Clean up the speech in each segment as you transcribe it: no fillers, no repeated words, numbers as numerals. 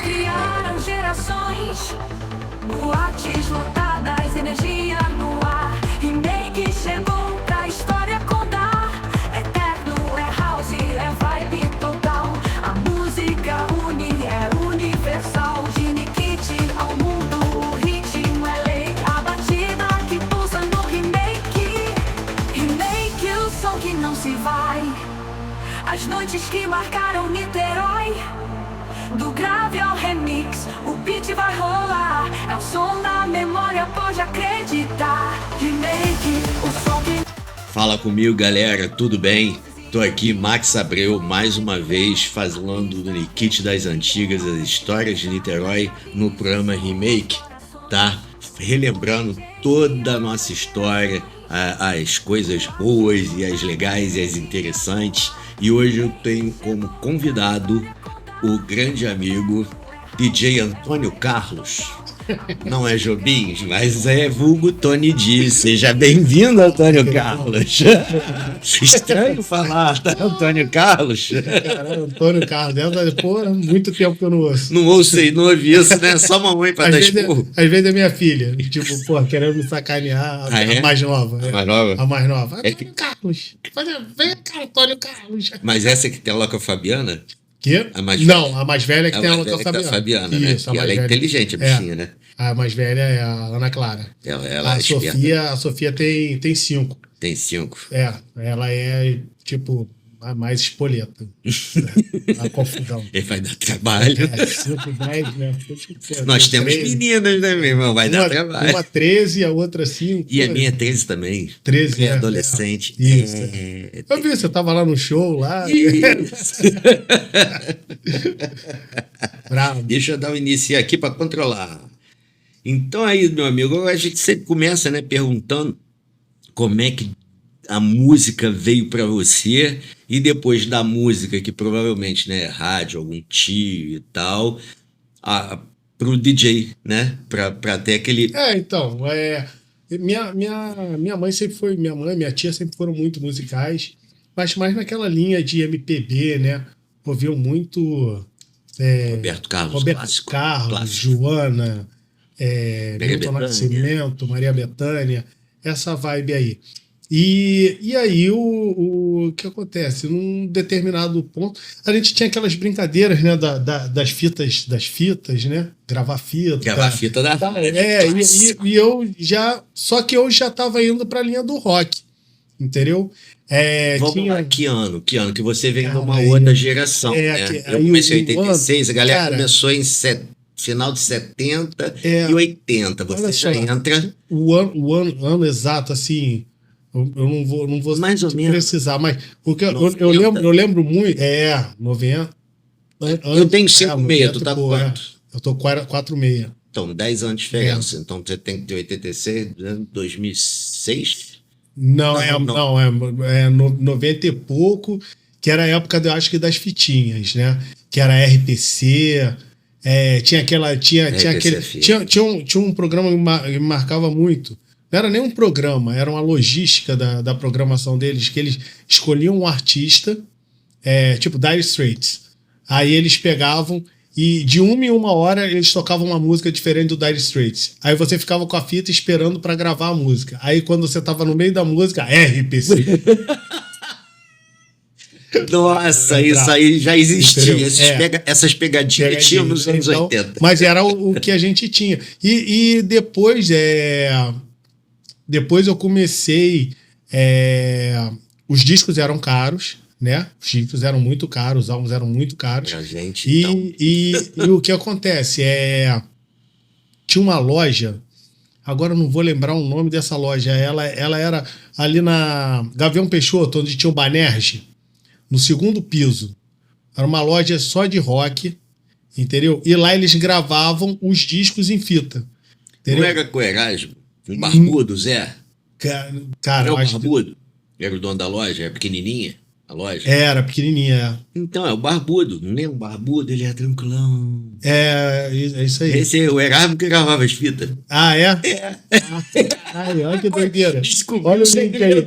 criaram gerações. Boates lotadas, energia no ar. Remake chegou pra história contar. É techno, é house, é vibe total. A música une, é universal. De Nikit ao mundo, o ritmo é lei. A batida que pulsa no remake. Remake, o som que não se vai. As noites que marcaram Niterói. Do grave ao remix, o beat vai rolar. É o som da memória, pode acreditar. Remake, o som que... Fala comigo, galera, tudo bem? Tô aqui, Max Abreu, mais uma vez falando do Nikit das Antigas, as histórias de Niterói no programa Remake, tá? Relembrando toda a nossa história, as coisas boas e as legais e as interessantes. E hoje eu tenho como convidado o grande amigo DJ Antônio Carlos. Não é Jobim, mas é vulgo Tony D. Seja bem-vindo, Antônio Carlos. Estranho falar, tá? Antônio Carlos. Cara, Antônio Carlos, pô, muito tempo que eu não ouço. Não ouço e não ouvi isso, né? Só mamãe pra dar esporro. Às vezes é minha filha, tipo, pô, querendo me sacanear, a mais nova. A mais nova? A mais nova. Antônio Carlos. Vem cá, Antônio Carlos. Mas essa que tem ela com a Fabiana? Que? A mais não, a mais velha que tem ela com a Fabiana. Isso, né? E ela é inteligente, a bichinha, né? A mais velha é a Ana Clara. Ela a Sofia tem 5. Tem 5. Ela é, tipo, a mais espoleta. A confusão. Ele vai dar trabalho. 5, 10, né? Nós temos 13. Meninas, né, meu irmão? Vai dar trabalho. Uma 13, a outra 5. E a minha é 13 também. 13, é adolescente. Isso. Eu vi, você tava lá no show, lá. Isso. Bravo. Deixa eu dar um início aqui para controlar. Então aí, meu amigo, a gente sempre começa, né, perguntando como é que a música veio para você e depois da música, que provavelmente, né, rádio, algum tio e tal, pro DJ, né, para ter aquele... Então, minha mãe sempre foi, minha tia sempre foram muito musicais, mas mais naquela linha de MPB, né, ouviam muito... Roberto Carlos, clássico. Joana... Milton Nascimento, Maria Bethânia, essa vibe aí. E aí o que acontece? Num determinado ponto, a gente tinha aquelas brincadeiras, né, das fitas, né? Gravar fita. Gravar fita da e eu já. Só que eu já estava indo para a linha do rock. Entendeu? Vamos lá, que ano? Que você veio de uma outra geração. Né? Eu comecei em 86, a galera começou em final de 70 e 80. Você já entra. O ano exato, assim. Eu não vou mais ou menos precisar, mas porque eu lembro muito. 90. Eu tenho 5,6, tu tá com quanto? Eu tô 4,6. Então, 10 anos de diferença. Então, você tem que ter 86, 2006? Não, é 90 e pouco, que era a época, eu acho que das fitinhas, né? Que era RPC. Tinha um programa que me marcava muito. Não era nem um programa, era uma logística da programação deles, que eles escolhiam um artista, tipo Dire Straits. Aí eles pegavam e de 1 em 1 hora eles tocavam uma música diferente do Dire Straits. Aí você ficava com a fita esperando para gravar a música. Aí quando você tava no meio da música, RPC. Nossa, isso aí já existia. Essas pegadinhas que tinham nos anos 80. Mas era o que a gente tinha. E depois, depois eu comecei... os discos eram caros, né? Os discos eram muito caros, os álbuns eram muito caros. A gente, e o que acontece? Tinha uma loja... Agora eu não vou lembrar o nome dessa loja. Ela era ali na Gavião Peixoto, onde tinha o Banerje. No segundo piso. Era uma loja só de rock, entendeu? E lá eles gravavam os discos em fita. Entendeu? Não era com Erasmo? Um barbudo, Zé? Cara, era o barbudo? Era o dono da loja? Era pequenininha a loja? Era pequenininha, Então, é o barbudo. Não lembra o barbudo? Ele é tranquilão. É isso aí. Esse é o Erasmo que gravava as fitas. Ah, é? Olha que doideira. Olha o link aí.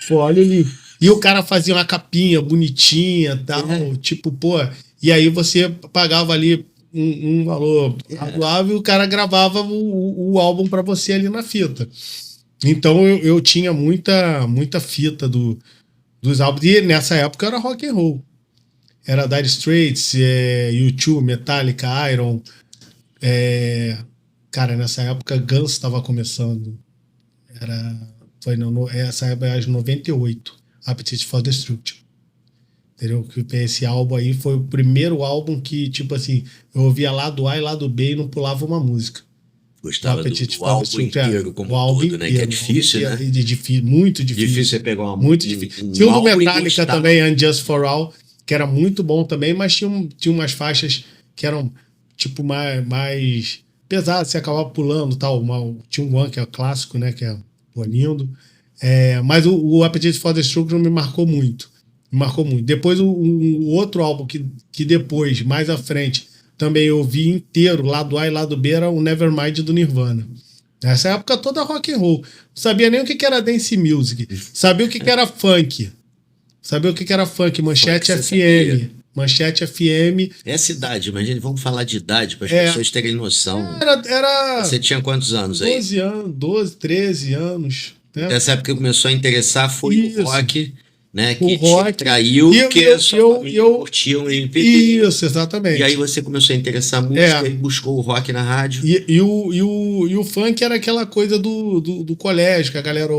Pô, olha o link. E o cara fazia uma capinha bonitinha e tal, tipo, pô... E aí você pagava ali um valor razoável, o cara gravava o álbum pra você ali na fita. Então eu tinha muita fita dos álbuns. E nessa época era rock and roll. Era Dire Straits, U2, Metallica, Iron. Cara, nessa época Guns estava começando. Essa época era de 98. Appetite for Destruction. Entendeu? Que esse álbum aí foi o primeiro álbum que, tipo assim, eu ouvia lado A e lado B e não pulava uma música. Gostava do álbum inteiro como o álbum todo, né? Que é difícil, né? Muito difícil. Difícil você pegar uma muito difícil. Tinha o do Metallica também, Unjust for All, que era muito bom também, mas tinha umas faixas que eram tipo mais pesadas, você acabava pulando tal. Tinha um One que é clássico, né? Que é lindo. Mas o Appetite for Destruction me marcou muito. Depois o outro álbum que depois, mais à frente, também eu vi inteiro, lado A e lado B, era o Nevermind do Nirvana. Nessa época toda rock and roll. Não sabia nem o que era dance music. Sabia o que era funk. Manchete FM. Manchete FM. Essa idade, imagina, vamos falar de idade para as pessoas terem noção. Você tinha quantos anos aí? 12, 13 anos. Né? Nessa época que começou a interessar foi o rock, né? Que o rock te traiu, que eu curtia um MPB. Isso, exatamente. E aí você começou a interessar música e buscou o rock na rádio. E o funk era aquela coisa do colégio, que a galera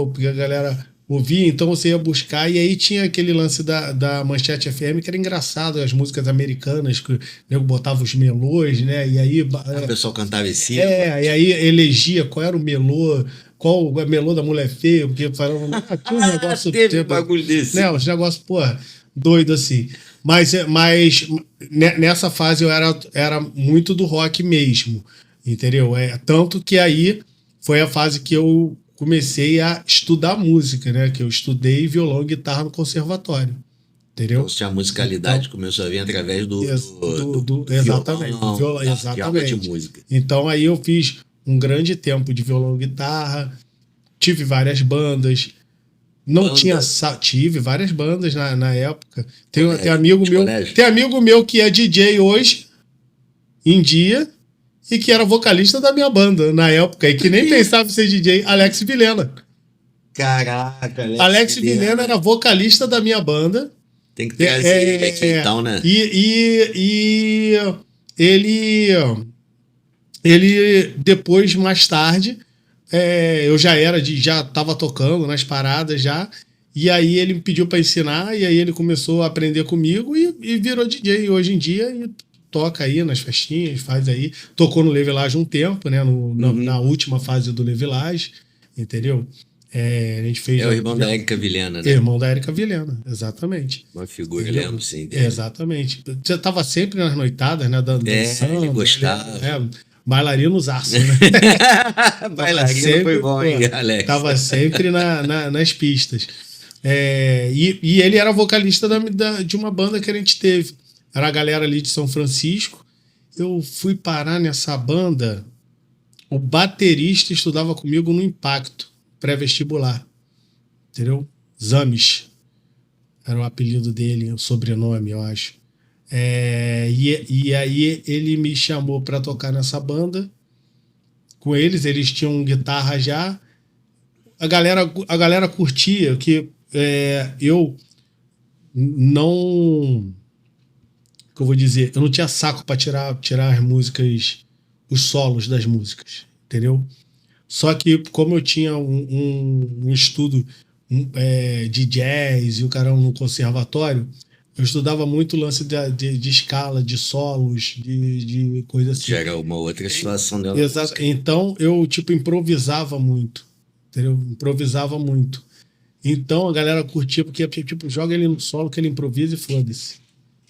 ouvia, então você ia buscar, e aí tinha aquele lance da Manchete FM, que era engraçado, as músicas americanas, que o nego botava os melôs, né? E aí. O pessoal cantava em cima. E aí elegia qual era o melô. Qual o melô da mulher feia, porque falavam, tinha um negócio... Teve um bagulho desse. Né, uns negócios, doido assim. Mas nessa fase eu era muito do rock mesmo, entendeu? Tanto que aí foi a fase que eu comecei a estudar música, né? Que eu estudei violão e guitarra no conservatório, entendeu? Então, se a musicalidade começou a vir através do exatamente, violão, exatamente. de música. Então aí eu fiz um grande tempo de violão e guitarra, tive várias bandas, tive várias bandas na época. Tem amigo meu que é DJ hoje, em dia, e que era vocalista da minha banda na época, e que nem pensava em ser DJ, Alex Vilhena. Caraca, Alex Vilhena era vocalista da minha banda. Tem que trazer aqui então, né? E ele depois, mais tarde, eu já estava tocando nas paradas já, e aí ele me pediu para ensinar, e aí ele começou a aprender comigo e virou DJ hoje em dia, e toca aí nas festinhas, faz aí, tocou no Levelage um tempo, né, na última fase do Levelage, entendeu? A gente fez... o irmão da Érica Vilhena, né? Irmão da Érica Vilhena, exatamente. Uma figura, eu lembro, sim. Dele. Exatamente. Você estava sempre nas noitadas, né, dançando. Ele gostava. Bailarino aço, né? Bailarino foi bom, hein, Alex? Tava sempre nas pistas. E ele era vocalista de uma banda que a gente teve. Era a galera ali de São Francisco. Eu fui parar nessa banda. O baterista estudava comigo no Impacto, pré-vestibular. Entendeu? Zames. Era o apelido dele, o sobrenome, eu acho. E aí ele me chamou para tocar nessa banda com eles tinham guitarra já, a galera curtia, que eu não, que eu vou dizer, eu não tinha saco para tirar as músicas, os solos das músicas, entendeu? Só que como eu tinha um estudo de jazz e o caramba no conservatório, eu estudava muito o lance de escala, de solos, de coisa assim. Já era uma outra situação dela. Exato. Então, eu, improvisava muito. Entendeu? Improvisava muito. Então, a galera curtia, porque, joga ele no solo que ele improvisa e foda-se.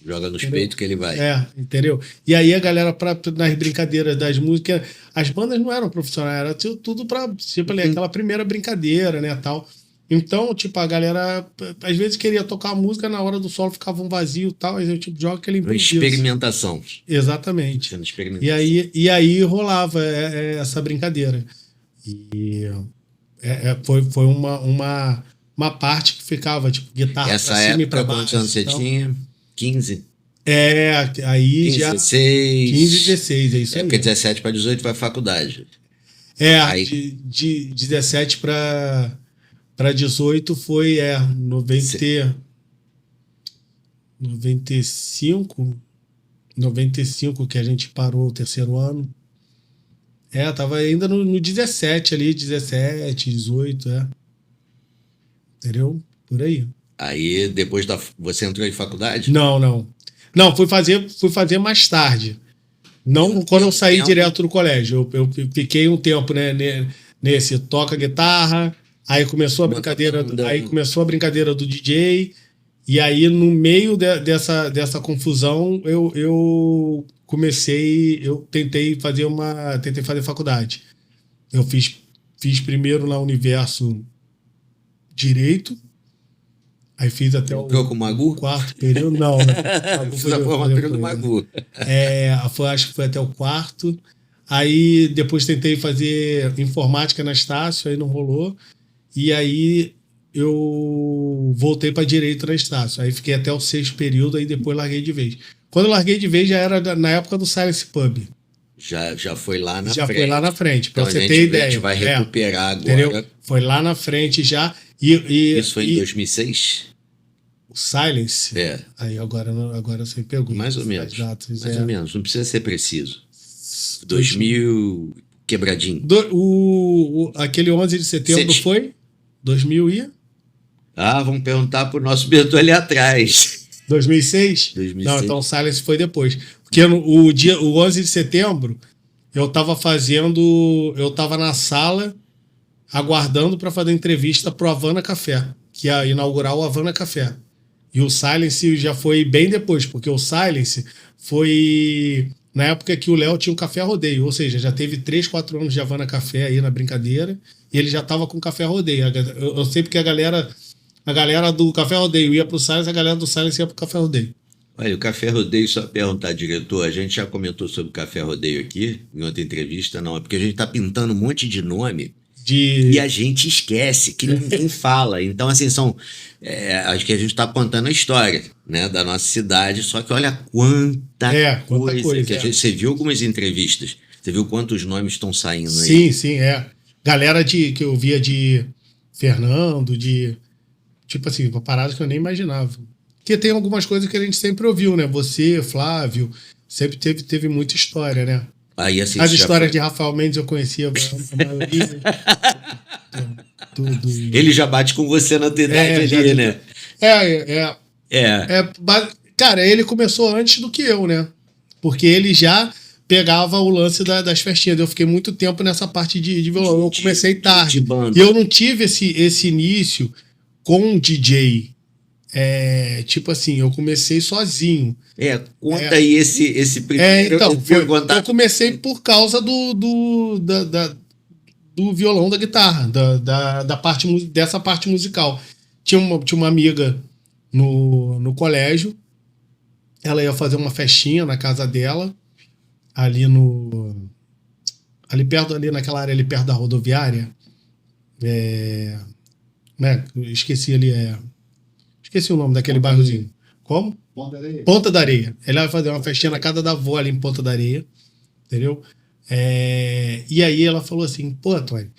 Joga nos peitos que ele vai. Entendeu? E aí a galera, nas brincadeiras das músicas, as bandas não eram profissionais, era tudo pra, aquela primeira brincadeira, né, tal. Então, a galera às vezes queria tocar a música, na hora do solo ficava um vazio e tal, aí eu joga aquele improviso. Experimentação. Exatamente. E aí rolava essa brincadeira. E foi uma parte que ficava, guitarra essa pra cima época, e pra baixo. quantos anos você tinha? 15? Aí 15, já 16. 15, 16, é isso aí. Porque 17 para 18 vai faculdade. Aí- de 17 para 18 foi 95 que a gente parou o terceiro ano. Tava ainda no 17 ali, 17, 18, Entendeu? Por aí. Aí depois você entrou em faculdade? Não, não. Não, fui fazer mais tarde. Não quando eu saí direto do colégio. Eu fiquei um tempo, né, nesse toca guitarra, aí começou a brincadeira do DJ, e aí no meio dessa confusão eu tentei fazer faculdade. Eu fiz primeiro na Universo Direito. Aí fiz até Entrou com o Magu? quarto período. Não, né? Fiz a formatura do Magu. Acho que foi até o quarto. Aí depois tentei fazer informática na Estácio, aí não rolou. E aí eu voltei para direito na Estácio. Aí fiquei até o sexto período, aí depois larguei de vez. Quando eu larguei de vez já era na época do Silence Pub. Já foi lá na frente. Já foi lá na frente, pra Então, você ter ideia. A gente vai recuperar agora. Entendeu? Foi lá na frente já. Isso foi em 2006? O Silence? Aí agora você pegou. Mais ou menos. Datas, mais ou menos. Não precisa ser preciso. 2000 quebradinho. Aquele 11 de setembro foi? 2000 e? Vamos perguntar pro nosso Beto ali atrás. 2006? 2006. Não, então o Silence foi depois. Porque o 11 de setembro, eu tava na sala aguardando para fazer entrevista pro Havana Café, que ia inaugurar o Havana Café. E o Silence já foi bem depois, porque o Silence foi na época que o Léo tinha um café rodeio, ou seja, já teve 3, 4 anos de Havana Café aí na brincadeira, e ele já tava com café rodeio. Eu sei porque a galera do café rodeio ia pro Silence, a galera do Silence ia pro café rodeio. Olha, o Café Rodeio, só perguntar, diretor, a gente já comentou sobre o Café Rodeio aqui, em outra entrevista, não, é porque a gente tá pintando um monte de nome e a gente esquece, que ninguém fala. Então, assim, acho que a gente tá contando a história, né, da nossa cidade, só que olha quanta coisa. Você viu algumas entrevistas, você viu quantos nomes estão saindo aí? Sim, Galera que eu via de Fernando, tipo assim, paradas que eu nem imaginava. Porque tem algumas coisas que a gente sempre ouviu, né? Você, Flávio, sempre teve muita história, né? Aí, assim, as histórias de Rafael Mendes eu conhecia a maioria. Tudo. Ele já bate com você na tua idade ali, né? Cara, ele começou antes do que eu, né? Porque ele já pegava o lance das festinhas. Eu fiquei muito tempo nessa parte de violão. Eu comecei tarde. E eu não tive esse início com DJ. Tipo assim, eu comecei sozinho. Conta aí esse primeiro. Então, eu comecei por causa do violão, da guitarra, dessa parte musical. Tinha uma amiga no colégio, ela ia fazer uma festinha na casa dela, ali perto, ali naquela área ali perto da rodoviária. Né? Esqueci ali, esqueci o nome daquele bairrozinho. Como? Ponta da Areia. Ponta da Areia. Ela vai fazer uma festinha na casa da avó ali em Ponta da Areia. Entendeu? E aí ela falou assim, pô, Antônio,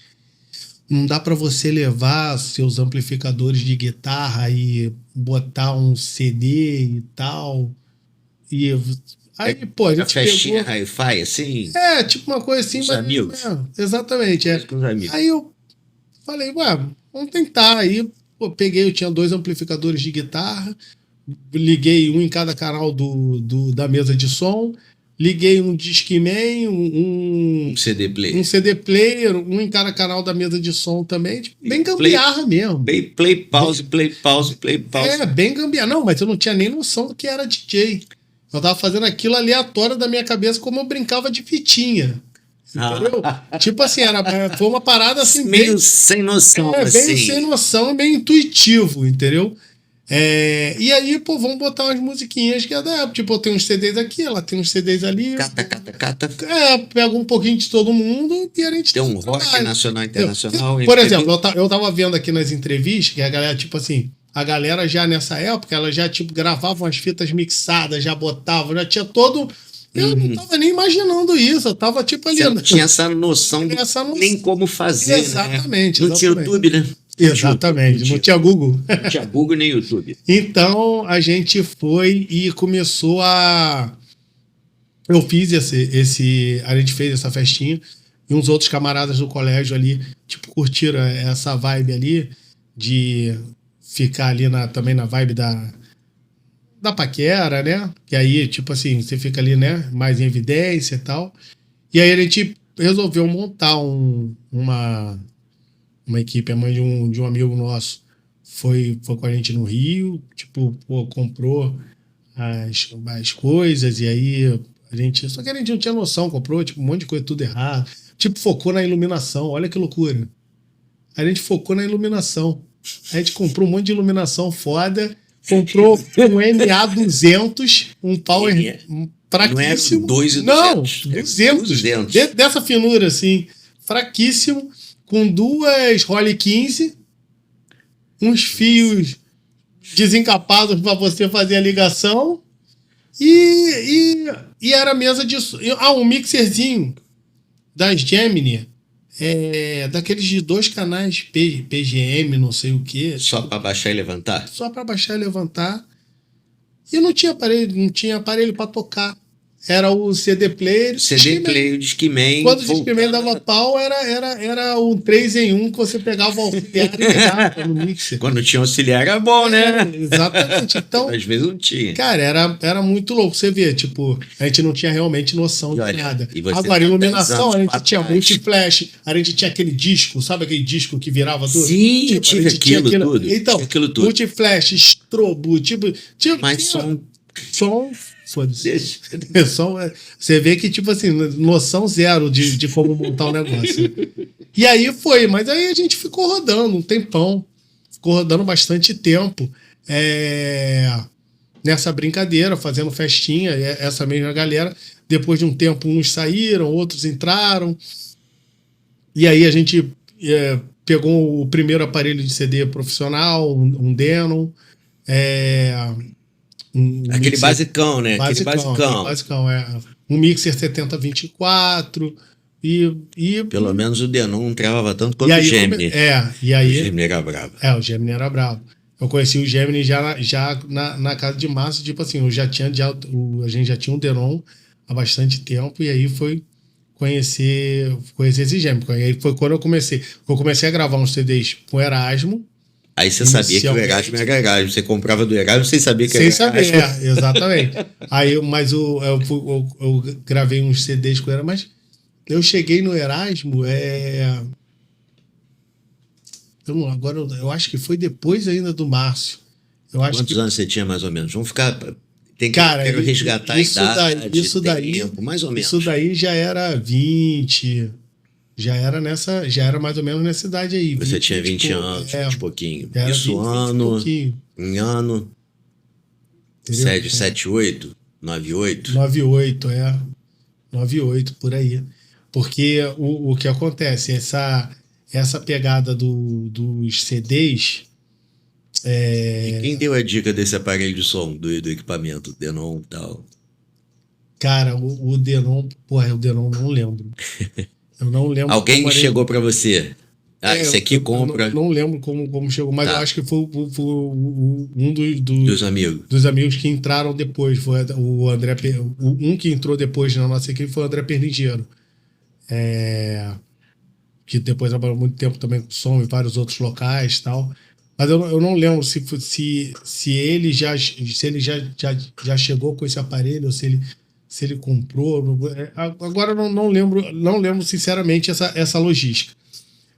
não dá pra você levar seus amplificadores de guitarra e botar um CD e tal. E aí, pô, a gente festinha pegou... hi-fi, assim? Tipo uma coisa assim. Com os amigos. Exatamente. Com os amigos. Aí eu falei, vamos tentar. Aí eu tinha 2 amplificadores de guitarra, liguei um em cada canal da mesa de som, liguei um Discman, um CD player. Um CD player, um em cada canal da mesa de som também, tipo, bem gambiarra mesmo. Play, pause. Bem gambiarra. Não, mas eu não tinha nem noção do que era DJ. Eu tava fazendo aquilo aleatório da minha cabeça, como eu brincava de fitinha. Entendeu? Tipo assim, foi uma parada assim. Meio sem noção. Bem sem noção, bem intuitivo, entendeu? E aí, pô, vamos botar umas musiquinhas que é da época. Tipo, eu tenho uns CDs aqui, ela tem uns CDs ali. Cata. Pega um pouquinho de todo mundo e a gente tem um rock nacional, internacional. Por exemplo, eu tava vendo aqui nas entrevistas que a galera, tipo assim, a galera já nessa época, ela já tipo gravava umas fitas mixadas, já botava, já tinha todo... Eu não tava nem imaginando isso, eu tava tipo ali... Você não tinha essa noção, nem como fazer, exatamente, né? Não tinha YouTube, né? Exatamente, não tinha Google. Não tinha Google nem YouTube. Então, a gente foi e começou a... Eu fiz a gente fez essa festinha e uns outros camaradas do colégio ali, tipo, curtiram essa vibe ali de ficar ali também na vibe da paquera, né? Que aí, tipo assim, você fica ali, né? Mais em evidência e tal. E aí a gente resolveu montar uma equipe. A mãe de um amigo nosso foi com a gente no Rio, tipo, pô, comprou as coisas e aí a gente... Só que a gente não tinha noção, comprou tipo, um monte de coisa, tudo errado. Tipo, focou na iluminação, olha que loucura. A gente focou na iluminação. A gente comprou um monte de iluminação foda, comprou um MA200, um power fraquíssimo. Não era 2.200. Não, 200. Dessa finura, assim, fraquíssimo, com duas Rolly 15, uns fios desencapados para você fazer a ligação e era mesa de... um mixerzinho das Gemini, daqueles de 2 canais PGM, não sei o que. Só para baixar e levantar? Só para baixar e levantar. E não tinha aparelho para tocar. Era o CD player. O CD player, o Discman. Quando o Discman dava pau, era um 3-em-1 que você pegava o auxiliar e ligava no mixer. Quando tinha auxiliar era bom, né? Exatamente. Então, às vezes não tinha. Cara, era muito louco. Você vê, tipo, a gente não tinha realmente noção de nada. Agora, iluminação, a gente tinha multiflash, a gente tinha aquele disco, sabe aquele disco que virava tudo? Sim, tipo, tinha aquilo tudo. Então, aquilo tudo. Multiflash, strobo, tipo... Mas som... Foda-se. Você vê que, tipo assim, noção zero de como montar o negócio. E aí foi, mas aí a gente ficou rodando um tempão. Ficou rodando bastante tempo nessa brincadeira, fazendo festinha, essa mesma galera. Depois de um tempo, uns saíram, outros entraram. E aí a gente pegou o primeiro aparelho de CD profissional, um Denon. Aquele mixer, basicão, né? Aquele basicão, um mixer 7024 e... Pelo menos o Denon não travava tanto quanto o Gemini. E aí... O Gemini era bravo. O Gemini era bravo. Eu conheci o Gemini já na casa de Márcio, tipo assim, a gente já tinha um Denon há bastante tempo, e aí foi conhecer esse Gemini. E aí foi quando eu comecei a gravar uns CDs com Erasmo. Aí você sabia que o Erasmo era Erasmo. Você comprava do Erasmo sem saber que era Erasmo. Sem saber, exatamente. Aí, mas eu gravei uns CDs com ele, mas eu cheguei no Erasmo, agora eu acho que foi depois ainda do Márcio. Quantos anos você tinha mais ou menos? Vamos ficar... Quero resgatar a idade, isso daí, tempo, mais ou menos. Isso daí já era 20... Já era mais ou menos nessa idade aí. Você tinha 20 anos, de pouquinho. Isso 20 ano, em ano... 78, 98? 98, 98, por aí. Porque o que acontece, essa pegada dos CDs... E quem deu a dica desse aparelho de som, do equipamento, Denon e tal? Cara, o Denon... Porra, o Denon não lembro. Eu não lembro. Alguém chegou para você? Esse aqui compra. Não lembro como chegou, mas eu acho que foi um dos amigos. Dos amigos que entraram depois. Foi o André. Um que entrou depois na nossa equipe foi o André Pernigiero. Que depois trabalhou muito tempo também com som em vários outros locais e tal. Mas eu não lembro se ele já chegou com esse aparelho ou se ele comprou. Agora eu não lembro sinceramente essa logística.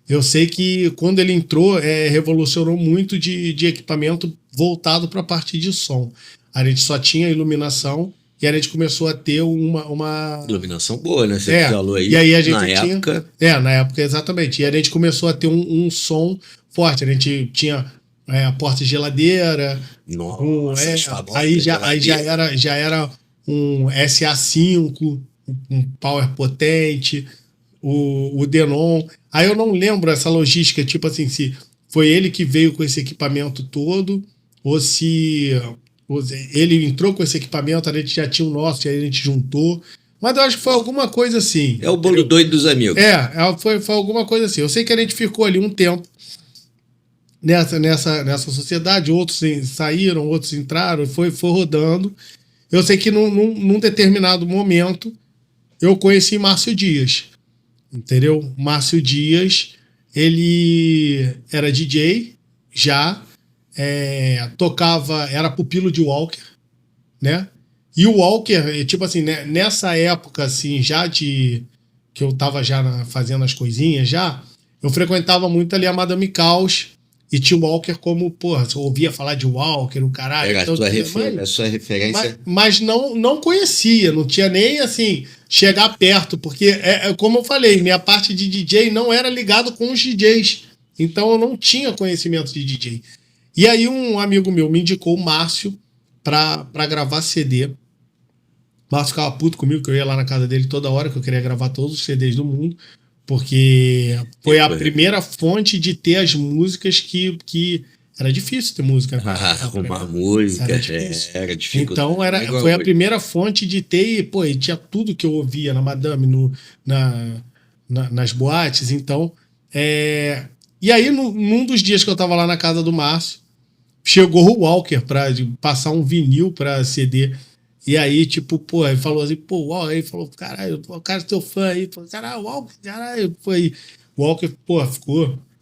Eu sei que quando ele entrou, revolucionou muito de equipamento voltado para a parte de som. A gente só tinha iluminação e a gente começou a ter uma... Iluminação boa, né? Você falou aí. E aí a gente na época... na época, exatamente. E a gente começou a ter um som forte. A gente tinha a porta de geladeira. Nossa, aí já era um SA5, um power potente, o Denon. Aí eu não lembro essa logística, tipo assim, se foi ele que veio com esse equipamento todo, ou se ele entrou com esse equipamento, a gente já tinha o nosso, e aí a gente juntou. Mas eu acho que foi alguma coisa assim. É o bolo doido dos amigos. Foi alguma coisa assim. Eu sei que a gente ficou ali um tempo nessa sociedade, outros saíram, outros entraram, foi rodando. Eu sei que num determinado momento eu conheci Márcio Dias, entendeu? Márcio Dias, ele era DJ já, tocava, era pupilo de Walker, né? E o Walker, tipo assim, né, nessa época, assim, já que eu tava já fazendo as coisinhas já, eu frequentava muito ali a Madame Caos e tinha o Walker como, porra, eu ouvia falar de Walker, o caralho. Era então, a sua referência. Mas não conhecia, não tinha nem, assim, chegar perto, porque, como eu falei, minha parte de DJ não era ligado com os DJs, então eu não tinha conhecimento de DJ. E aí um amigo meu me indicou o Márcio pra gravar CD. O Márcio ficava puto comigo, que eu ia lá na casa dele toda hora, que eu queria gravar todos os CDs do mundo, porque foi a primeira fonte de ter as músicas que era difícil ter música. Arrumar música, era difícil. Então foi a primeira fonte de ter, e tinha tudo que eu ouvia na Madame, nas boates, então... E aí, num dos dias que eu tava lá na casa do Márcio, chegou o Walker pra passar um vinil pra CD. E aí, tipo, ele falou assim, ele falou, caralho, o cara é teu fã aí. Falou, caralho, Walker, caralho. O Walker,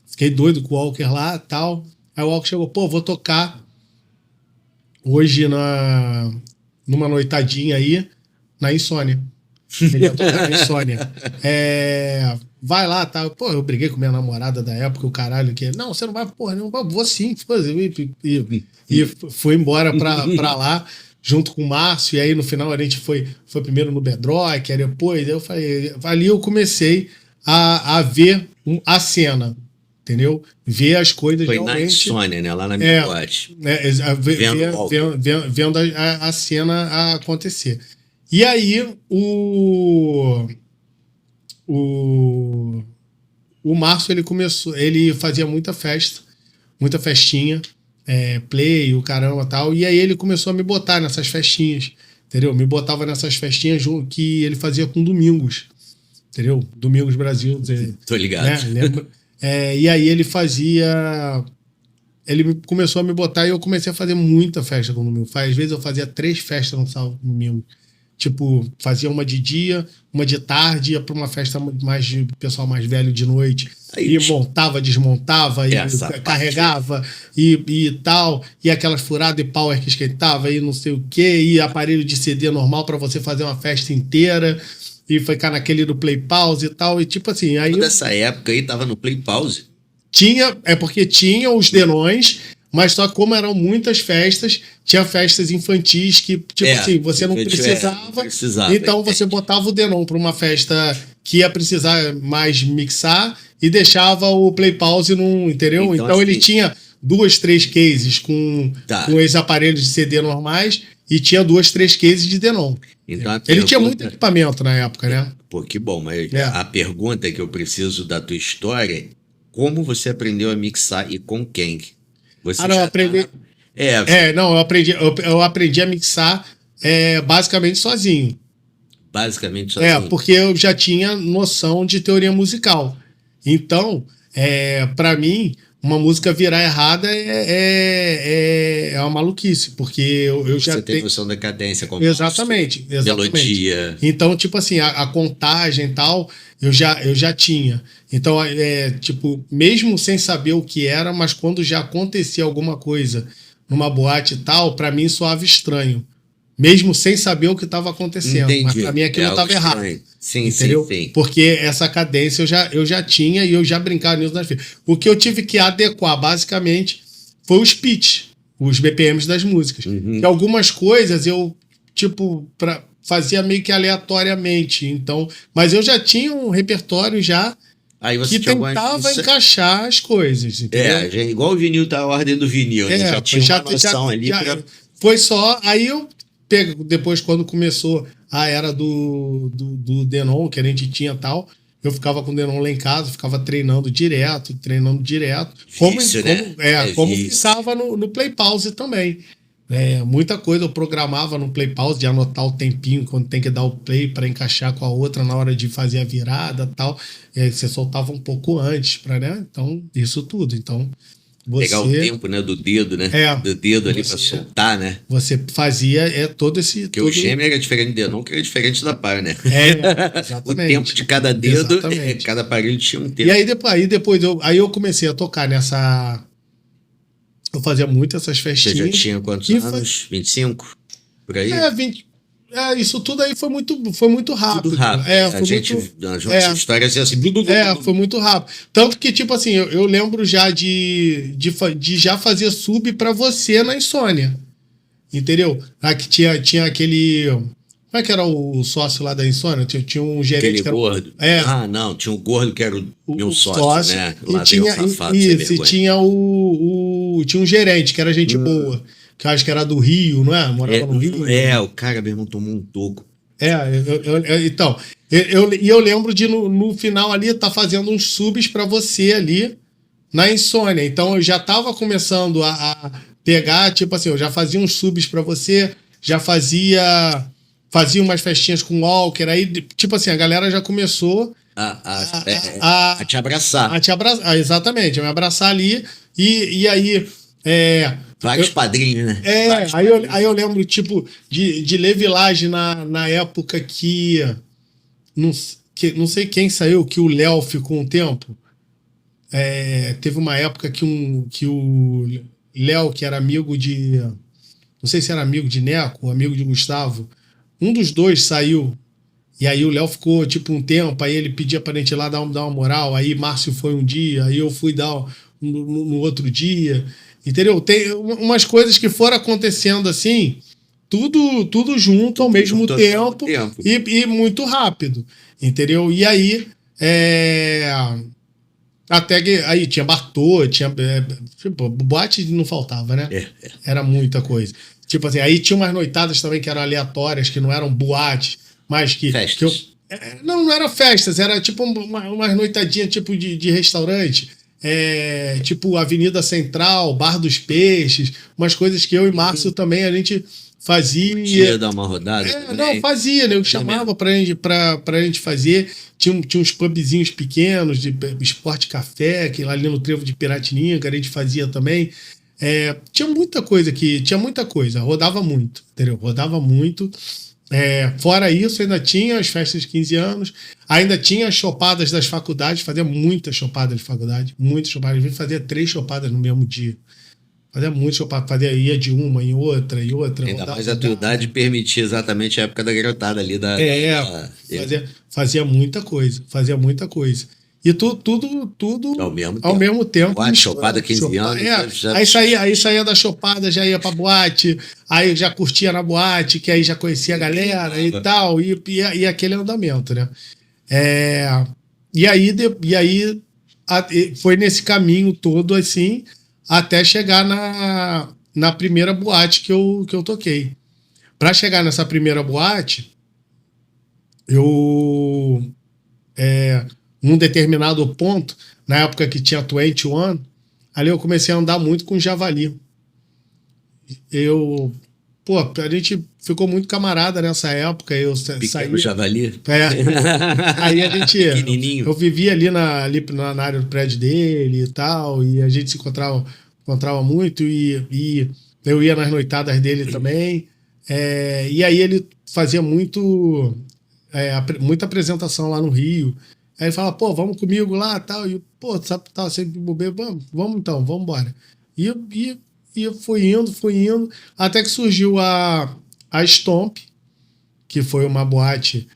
fiquei doido com o Walker lá e tal. Aí o Walker chegou, vou tocar hoje numa noitadinha aí, na Insônia. Ele ia tocar na Insônia. Vai lá, tá? Eu briguei com minha namorada da época, o caralho, que não, você não vai, não, vou sim. E fui embora pra lá, junto com o Márcio, e aí no final a gente foi primeiro no Bedrock, aí depois eu falei, ali eu comecei a ver a cena, entendeu? Ver as coisas foi realmente. Foi na Insônia, né? Lá na Midwest. Vendo a cena acontecer. E aí o Márcio, ele fazia muita festinha, play, o caramba e tal, e aí ele começou a me botar nessas festinhas, entendeu? Me botava nessas festinhas que ele fazia com Domingos, entendeu? Domingos Brasil. Tô ligado. Né? Lembra? E aí ele começou a me botar e eu comecei a fazer muita festa com o Domingo. Às vezes eu fazia 3 festas no sábado, domingo. Tipo, fazia uma de dia, uma de tarde, ia pra uma festa mais de pessoal mais velho de noite. Aí, e montava, desmontava, e carregava e tal. E aquelas furadas e power que esquentava, e não sei o quê. E aparelho de CD normal pra você fazer uma festa inteira. E ficar naquele do Play Pause e tal. E tipo assim... aí nessa época aí tava no Play Pause? Porque tinha os denões... Mas só como eram muitas festas, tinha festas infantis que, tipo assim, você não precisava. Então você botava o Denon para uma festa que ia precisar mais mixar e deixava o Play Pause entendeu? Então assim, ele tinha 2, 3 cases com esses aparelhos de CD normais e tinha 2, 3 cases de Denon. Então, ele tinha muito equipamento na época, né? Que bom, mas a pergunta que eu preciso da tua história é como você aprendeu a mixar e com quem? Eu aprendi. Eu aprendi a mixar basicamente sozinho. Basicamente sozinho. Porque eu já tinha noção de teoria musical. Então, pra mim, uma música virar errada é uma maluquice, porque eu já tenho... Você tem noção da cadência, exatamente. Melodia. Então, tipo assim, a contagem e tal, eu já tinha. Então, tipo, mesmo sem saber o que era, mas quando já acontecia alguma coisa numa boate e tal, pra mim soava estranho. Mesmo sem saber o que estava acontecendo. Entendi. Mas pra mim aquilo estava errado. Sim, entendeu? Sim. Porque essa cadência eu já tinha e eu já brincava nisso nas filhas. O que eu tive que adequar, basicamente, foi os pitch, os BPMs das músicas. E algumas coisas eu, tipo, fazia meio que aleatoriamente. Então, mas eu já tinha um repertório já que tentava encaixar as coisas. Entendeu? Já igual o vinil tá a ordem do vinil. Já tinha uma noção ali. Foi só... Aí eu depois, quando começou a era do Denon, que a gente tinha tal, eu ficava com o Denon lá em casa, ficava treinando direto. Vício, né? Como Vício. ficava no Play Pause também. Muita coisa eu programava no Play Pause, de anotar o tempinho quando tem que dar o play para encaixar com a outra na hora de fazer a virada e tal. E aí você soltava um pouco antes para, né? Então, isso tudo. Então, Pegar o tempo, né, do dedo, né? Do dedo ali pra soltar, né? Você fazia todo esse... Porque o gêmeo era diferente do dedo, que era diferente da par, né? Exatamente. O tempo de cada dedo, Exatamente. cada aparelho tinha um tempo. E aí depois eu comecei a tocar nessa... Eu fazia muito essas festinhas. Você já tinha quantos anos? 25? Por aí? 20... isso tudo aí foi muito rápido. Tudo rápido. As nossas histórias assim. Foi muito rápido. Tanto que, tipo assim, eu lembro já de já fazer sub pra você na Insônia. Entendeu? Aqui tinha aquele... Como é que era o sócio lá da Insônia? Tinha um gerente aquele que era... gordo. Não, tinha um gordo que era o meu sócio, né? Lá tinha, safado, isso, e tinha tinha um gerente que era gente boa. Que eu acho que era do Rio, não é? Morava no Rio. O cara mesmo tomou um toco. Então, eu lembro de no final ali tá fazendo uns subs pra você ali na Insônia. Então eu já tava começando a pegar, tipo assim, eu já fazia uns subs pra você, já fazia umas festinhas com Walker, aí, tipo assim, a galera já começou a te abraçar. A te abraçar, exatamente, a me abraçar ali, e aí... Vários padrinhos, né? Aí eu lembro, tipo, de ler Village na época que não sei quem saiu, que o Léo ficou um tempo. Teve uma época que o Léo, que era amigo de... Não sei se era amigo de Neco, amigo de Gustavo. Um dos dois saiu. E aí o Léo ficou, tipo, um tempo. Aí ele pedia pra gente ir lá dar uma moral. Aí Márcio foi um dia. Aí eu fui dar no outro dia. Entendeu? Tem umas coisas que foram acontecendo assim, tudo junto ao mesmo tempo. E muito rápido. Entendeu? E aí... Até que aí tinha Bartô, tinha... Tipo, boate não faltava, né? Era muita coisa. Tipo assim, aí tinha umas noitadas também que eram aleatórias, que não eram boates, mas que... Festas. Não eram festas, era tipo umas noitadinhas tipo de restaurante. Tipo Avenida Central, Bar dos Peixes, umas coisas que eu e Márcio também a gente fazia. Podia dar uma rodada? Fazia, né? Eu chamava pra gente fazer. Tinha uns pubzinhos pequenos de esporte café, que lá ali no Trevo de Piratininga, a gente fazia também. Tinha muita coisa, rodava muito, entendeu? Rodava muito. Fora isso, ainda tinha as festas de 15 anos, ainda tinha as chopadas das faculdades, fazia muitas chopadas de faculdade, muitas chopadas. A gente fazia 3 chopadas no mesmo dia. Fazia muito chopada, ia de uma em outra e outra. Ainda mais a tua idade permitia exatamente a época da garotada ali. Fazia muita coisa, E tudo ao mesmo tempo. Boate, chopada 15 anos. Aí saía da chopada, já ia pra boate, aí já curtia na boate, que aí já conhecia a galera e tal, e aquele andamento, né? E aí foi nesse caminho todo assim, até chegar na primeira boate que eu toquei. Pra chegar nessa primeira boate, num determinado ponto, na época que tinha 21, ali eu comecei a andar muito com Javali. A gente ficou muito camarada nessa época. Eu saí. O Javali? Aí a gente. Pequenininho. Eu vivia ali na área do prédio dele e tal, e a gente se encontrava muito, e eu ia nas noitadas dele também. E aí ele fazia muita apresentação lá no Rio. Aí ele fala, vamos comigo lá, tal. E, sabe, tava sempre bobeiro, vamos então, vamos embora. E eu fui indo, até que surgiu a Stomp, que foi uma boate.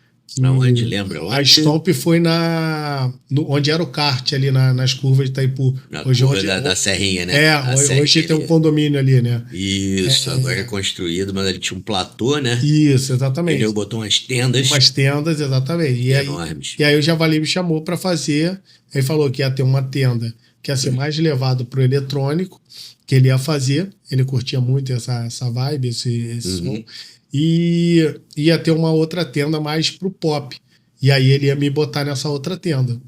Aonde, lembra? A Stomp foi onde era o kart, ali nas curvas de Itaipu. Hoje da Serrinha, né? Hoje tem um condomínio ali, né? Isso, agora é construído, mas ele tinha um platô, né? Isso, exatamente. Ele botou umas tendas. Exatamente. Enormes. E aí o Javali me chamou para fazer, ele falou que ia ter uma tenda que ia ser mais levado pro eletrônico, que ele ia fazer, ele curtia muito essa vibe, esse som, e ia ter uma outra tenda mais pro pop. E aí ele ia me botar nessa outra tenda.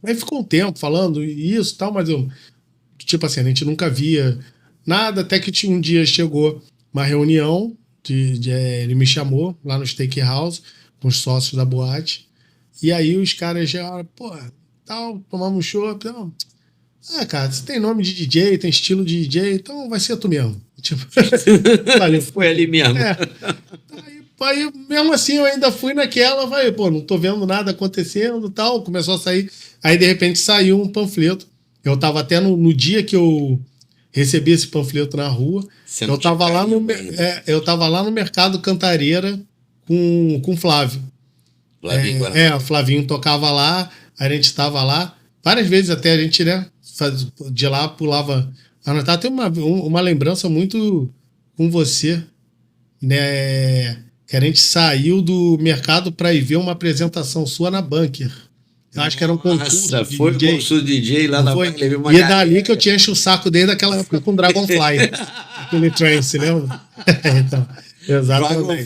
Aí ficou um tempo falando isso e tal, mas eu, tipo assim, a gente nunca via nada, até que um dia chegou uma reunião, ele me chamou lá no Steakhouse, com os sócios da boate, e aí os caras já, pô, tal, tomamos um chopp, tal. Cara, você tem nome de DJ, tem estilo de DJ, então vai ser tu mesmo. Tipo, valeu. Foi ali mesmo. Aí, mesmo assim, eu ainda fui naquela, vai, pô, não tô vendo nada acontecendo e tal. Começou a sair. Aí, de repente, saiu um panfleto. Eu tava até no dia que eu recebi esse panfleto na rua. Eu tava lá no Mercado Cantareira com o Flávio. O Flavinho tocava lá, a gente tava lá. Várias vezes até a gente, né, de lá pulava. Anotado. Tem uma lembrança muito com você, né? Que a gente saiu do mercado para ir ver uma apresentação sua na Bunker. Eu acho que era um concurso. Nossa, foi um concurso de DJ lá na Bunker. E é dali que eu tinha enchido o saco desde aquela época com Dragonfly. Aquele trance, lembra? Então, exatamente.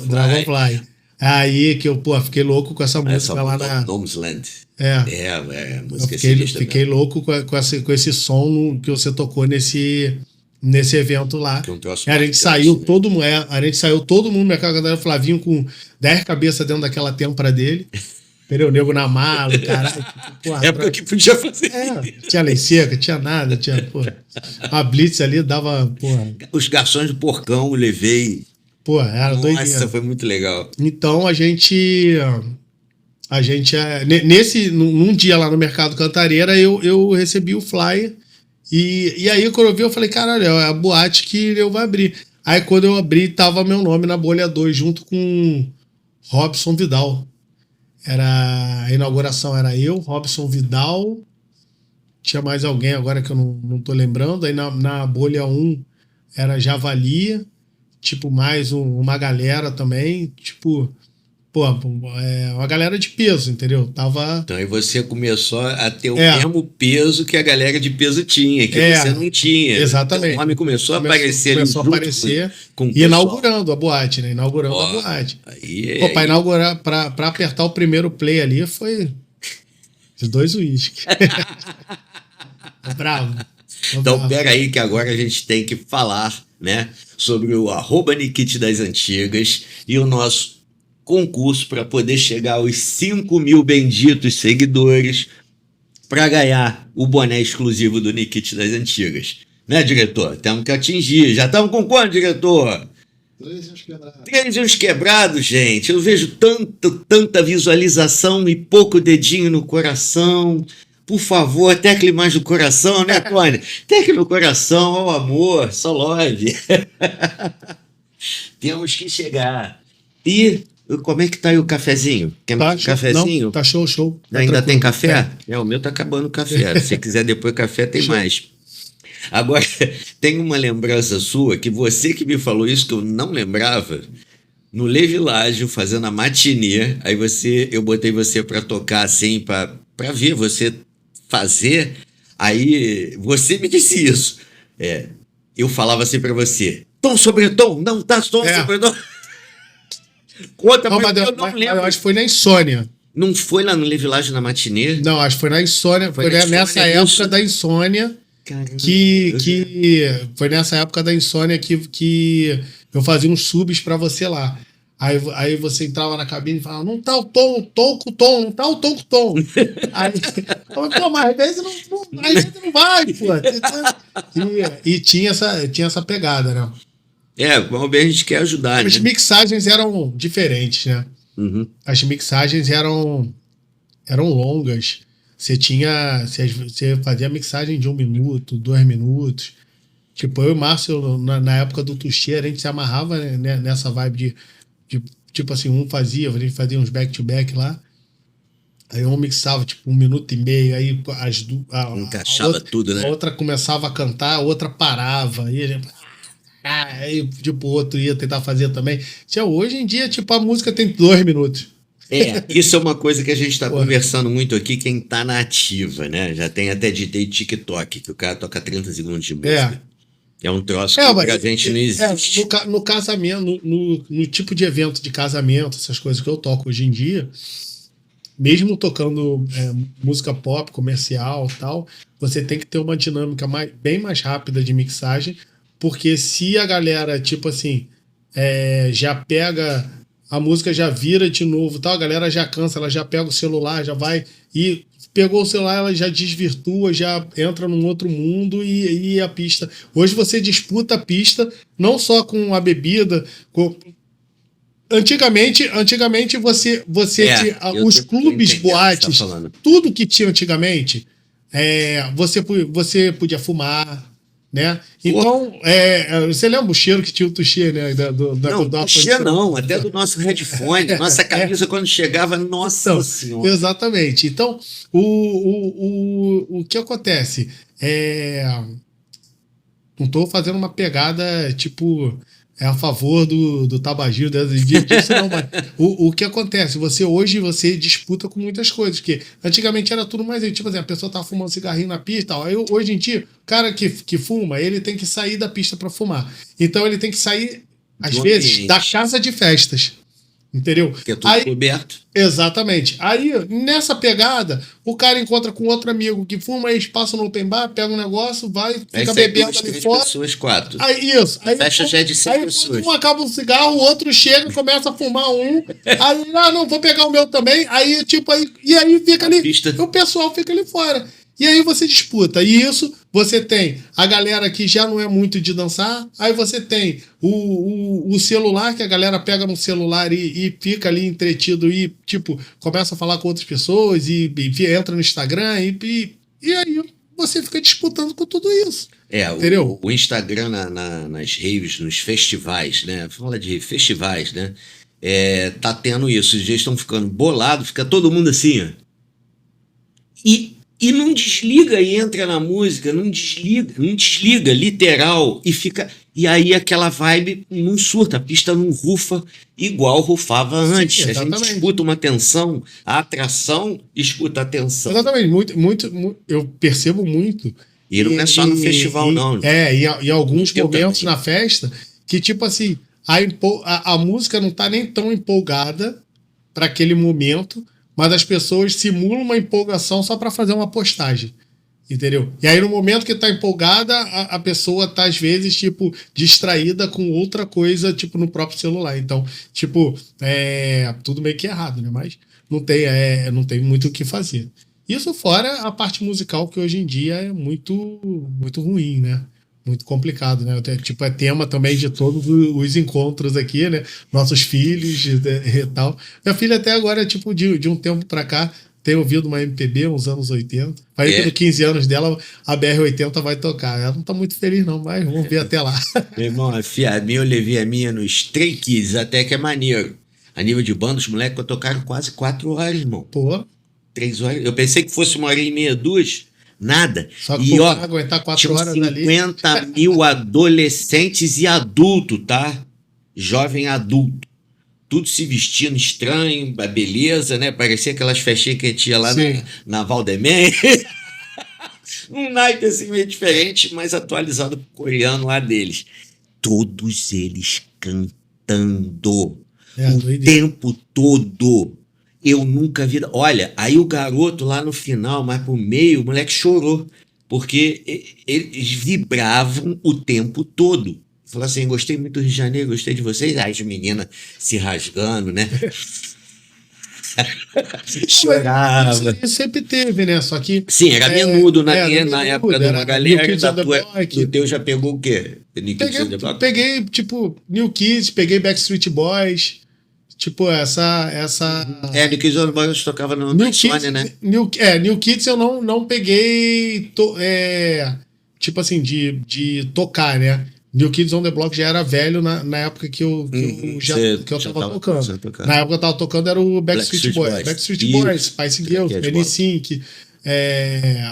Dragonfly. Aí que eu, fiquei louco com essa música lá na... Nome's música fiquei louco com esse som que você tocou nesse evento lá. A gente saiu todo mundo no Mercado Cantareira, Flavinho com 10 cabeças dentro daquela têmpora dele. Pneu nego na mala, caralho. Época que podia fazer. Tinha lei seca, tinha nada, tinha, a blitz ali dava, Os garçons do porcão eu levei. Era doideira. Nossa, foi muito legal. Então a gente num dia lá no Mercado Cantareira eu recebi o flyer e aí quando eu vi eu falei, caralho, é a boate que eu vou abrir. Aí quando eu abri tava meu nome na bolha 2 junto com Robson Vidal. A inauguração era eu, Robson Vidal, tinha mais alguém agora que eu não tô lembrando. Aí na bolha 1 era Javali, tipo, mais uma galera também, tipo, uma galera de peso, entendeu? Então aí você começou a ter o mesmo peso que a galera de peso tinha, que você não tinha. Exatamente. Então, o nome começou a aparecer ali junto com e inaugurando a boate, né? A boate. Pra inaugurar, pra apertar o primeiro play ali foi de 2 uísques. Bravo. Então, pera aí que agora a gente tem que falar, né, sobre o @Nikit das Antigas e o nosso concurso para poder chegar aos 5.000 benditos seguidores para ganhar o boné exclusivo do Nikit das Antigas. Né, diretor? Temos que atingir. Já estamos com quanto, diretor? 3 e uns quebrados, gente. Eu vejo tanta visualização e pouco dedinho no coração. Por favor, tecle mais no coração, né, Tony? Tecle no coração, ó amor, só love. Temos que chegar. E como é que tá aí o cafezinho? Quer mais um cafezinho? Não, tá show. Tá ainda tranquilo. Tem café? O meu tá acabando o café. Se você quiser depois café, tem mais. Agora, tem uma lembrança sua, que você que me falou isso, que eu não lembrava, no Le Village, fazendo a matinê, aí eu botei você pra tocar assim, pra ver você fazer, aí você me disse isso. Eu falava assim pra você, tom sobre tom, não tá tom sobre tom. Conta, mas eu não lembro. Eu acho que foi na Insônia. Não foi lá no Le Village na matinê? Não, acho que foi na Insônia. Foi nessa época da Insônia. Foi nessa época da Insônia que eu fazia uns subs pra você lá. Aí você entrava na cabine e falava, não tá o tom com o tom, não tá o tom com o tom. Aí, mas às vezes não vai, pô. E tinha essa pegada, né? Vamos ver, a gente quer ajudar, As mixagens eram diferentes, né? Uhum. As mixagens eram longas. Você fazia mixagem de 1 minuto, 2 minutos. Tipo, eu e o Márcio, na época do Tuxê, a gente se amarrava, né, nessa vibe de tipo assim, a gente fazia uns back-to-back lá. Aí um mixava, tipo, 1 minuto e meio, aí encaixava tudo, né? A outra começava a cantar, a outra parava, aí a gente... Aí, tipo, o outro ia tentar fazer também. Hoje em dia, tipo, a música tem 2 minutos. Isso é uma coisa que a gente está conversando muito aqui, quem tá na ativa, né? Já tem até DJ TikTok, que o cara toca 30 segundos de música. É um troço que pra gente não existe. No casamento, no tipo de evento de casamento, essas coisas que eu toco hoje em dia, mesmo tocando música pop, comercial e tal, você tem que ter uma dinâmica bem mais rápida de mixagem, porque se a galera, tipo assim, já pega a música, já vira de novo, tal, a galera já cansa, ela já pega o celular, já vai e pegou o celular, ela já desvirtua, já entra num outro mundo e a pista. Hoje você disputa a pista não só com a bebida, Antigamente você os clubes, boates, tudo que tinha antigamente, você podia fumar, né? Então, você lembra o cheiro que tinha o Tuxê, né? Não, Tuxê não, até do nosso headphone, nossa camisa quando chegava, nossa então, senhora. Exatamente. Então, o que acontece? Não estou fazendo uma pegada, tipo, a favor do tabagismo, disso não, mas o que acontece? Hoje você disputa com muitas coisas, que antigamente era tudo mais, tipo assim, a pessoa tá fumando cigarrinho na pista, tal. Aí, hoje em dia, o cara que fuma, ele tem que sair da pista para fumar. Então ele tem que sair, às vezes, da casa de festas. Entendeu? Porque é tudo coberto. Exatamente. Aí, nessa pegada, o cara encontra com outro amigo que fuma, eles passam no open bar, pega um negócio, fica bebendo ali fora. Pessoas, 4. Aí, isso. Aí, fecha já de 100 pessoas. Um acaba um cigarro, o outro chega e começa a fumar um. Aí, não, vou pegar o meu também. Aí, tipo, e aí fica ali. O pessoal fica ali fora. E aí você disputa. E isso, você tem a galera que já não é muito de dançar. Aí você tem o celular, que a galera pega no celular e fica ali entretido e, tipo, começa a falar com outras pessoas e entra no Instagram e aí você fica disputando com tudo isso. Entendeu? O Instagram nas raves, nos festivais, né? Fala de festivais, né? Tá tendo isso. Os dias estão ficando bolados, fica todo mundo assim, ó. E não desliga e entra na música, não desliga, literal, e fica. E aí aquela vibe não surta, a pista não rufa igual rufava antes. Sim, a gente disputa uma tensão, a atração disputa a tensão. Exatamente, muito, eu percebo muito. E não é só no festival, não. Em alguns momentos na festa, que tipo assim, a música não tá nem tão empolgada para aquele momento, mas as pessoas simulam uma empolgação só para fazer uma postagem, entendeu? E aí no momento que tá empolgada, a pessoa tá às vezes, tipo, distraída com outra coisa, tipo, no próprio celular. Então, tipo, tudo meio que errado, né? Mas não tem muito o que fazer. Isso fora a parte musical, que hoje em dia é muito, muito ruim, né? Muito complicado, né? Tipo, é tema também de todos os encontros aqui, né? Nossos filhos e tal. Minha filha até agora, tipo, de um tempo pra cá, tem ouvido uma MPB, uns anos 80. Vai que nos 15 anos dela, a BR-80 vai tocar. Ela não tá muito feliz não, mas vamos ver até lá. Meu irmão, eu levei a minha nos Stray Kids, até que é maneiro. A nível de banda, os moleques tocaram quase 4 horas, irmão. Pô. 3 horas. Eu pensei que fosse 1h30, 2. Nada. Só que aguentar 4 horas 50 ali. mil adolescentes e adulto, tá? Jovem adulto. Tudo se vestindo estranho, a beleza, né? Parecia aquelas festinhas que tinha lá na Valdemar. Um naipe assim meio diferente, mas atualizado pro coreano lá deles. Todos eles cantando. O tempo todo. Eu nunca vi. Olha, aí o garoto lá no final, mais pro meio, o moleque chorou. Porque eles vibravam o tempo todo. Falou assim: gostei muito do Rio de Janeiro, gostei de vocês. Aí as meninas se rasgando, né? Chorava. Isso sempre teve, né? Só que. Sim, era menudo na época de uma galera. O teu já pegou o quê? Peguei, tipo, New Kids, peguei Backstreet Boys. Tipo, essa... New Kids on the Block tocava no Sony, né? New Kids eu não peguei, tipo assim, de tocar, né? New Kids on the Block já era velho na época que eu tava tocando. Na época que eu tava tocando era o Backstreet Boys. Backstreet Boys, Spice Girls, NSYNC,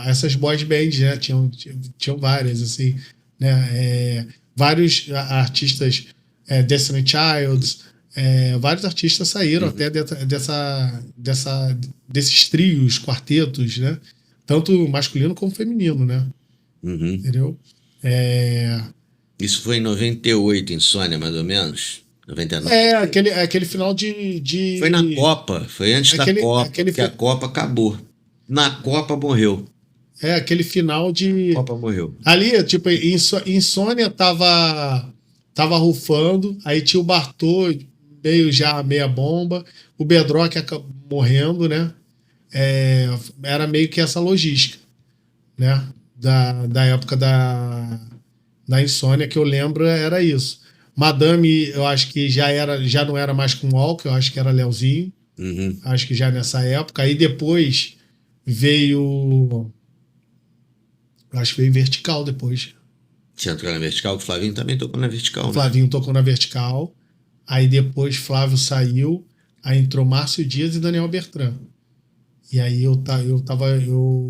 essas boys bands, né? Tinham várias, assim, né? Vários artistas, Destiny Childs... vários artistas saíram até desses trios, quartetos, né? Tanto masculino como feminino, né? Entendeu? Isso foi em 98, Insônia, mais ou menos? 99. Aquele final de. Foi na Copa, foi antes da Copa, porque a Copa acabou. Na Copa morreu. Aquele final de. Copa morreu. Ali, tipo, Insônia tava rufando, aí tinha o Bartô meio já meia bomba, o Bedrock morrendo, né? Era meio que essa logística, né? Da época da Insônia, que eu lembro, era isso. Madame, eu acho que já não era mais com o Walker, eu acho que era Leozinho. Uhum. Acho que já nessa época. Aí depois veio. Acho que veio Vertical depois. Você entrou na Vertical, o Flavinho também tocou na Vertical, O Flavinho tocou na Vertical. Aí depois Flávio saiu. Aí entrou Márcio Dias e Daniel Bertrand. E aí eu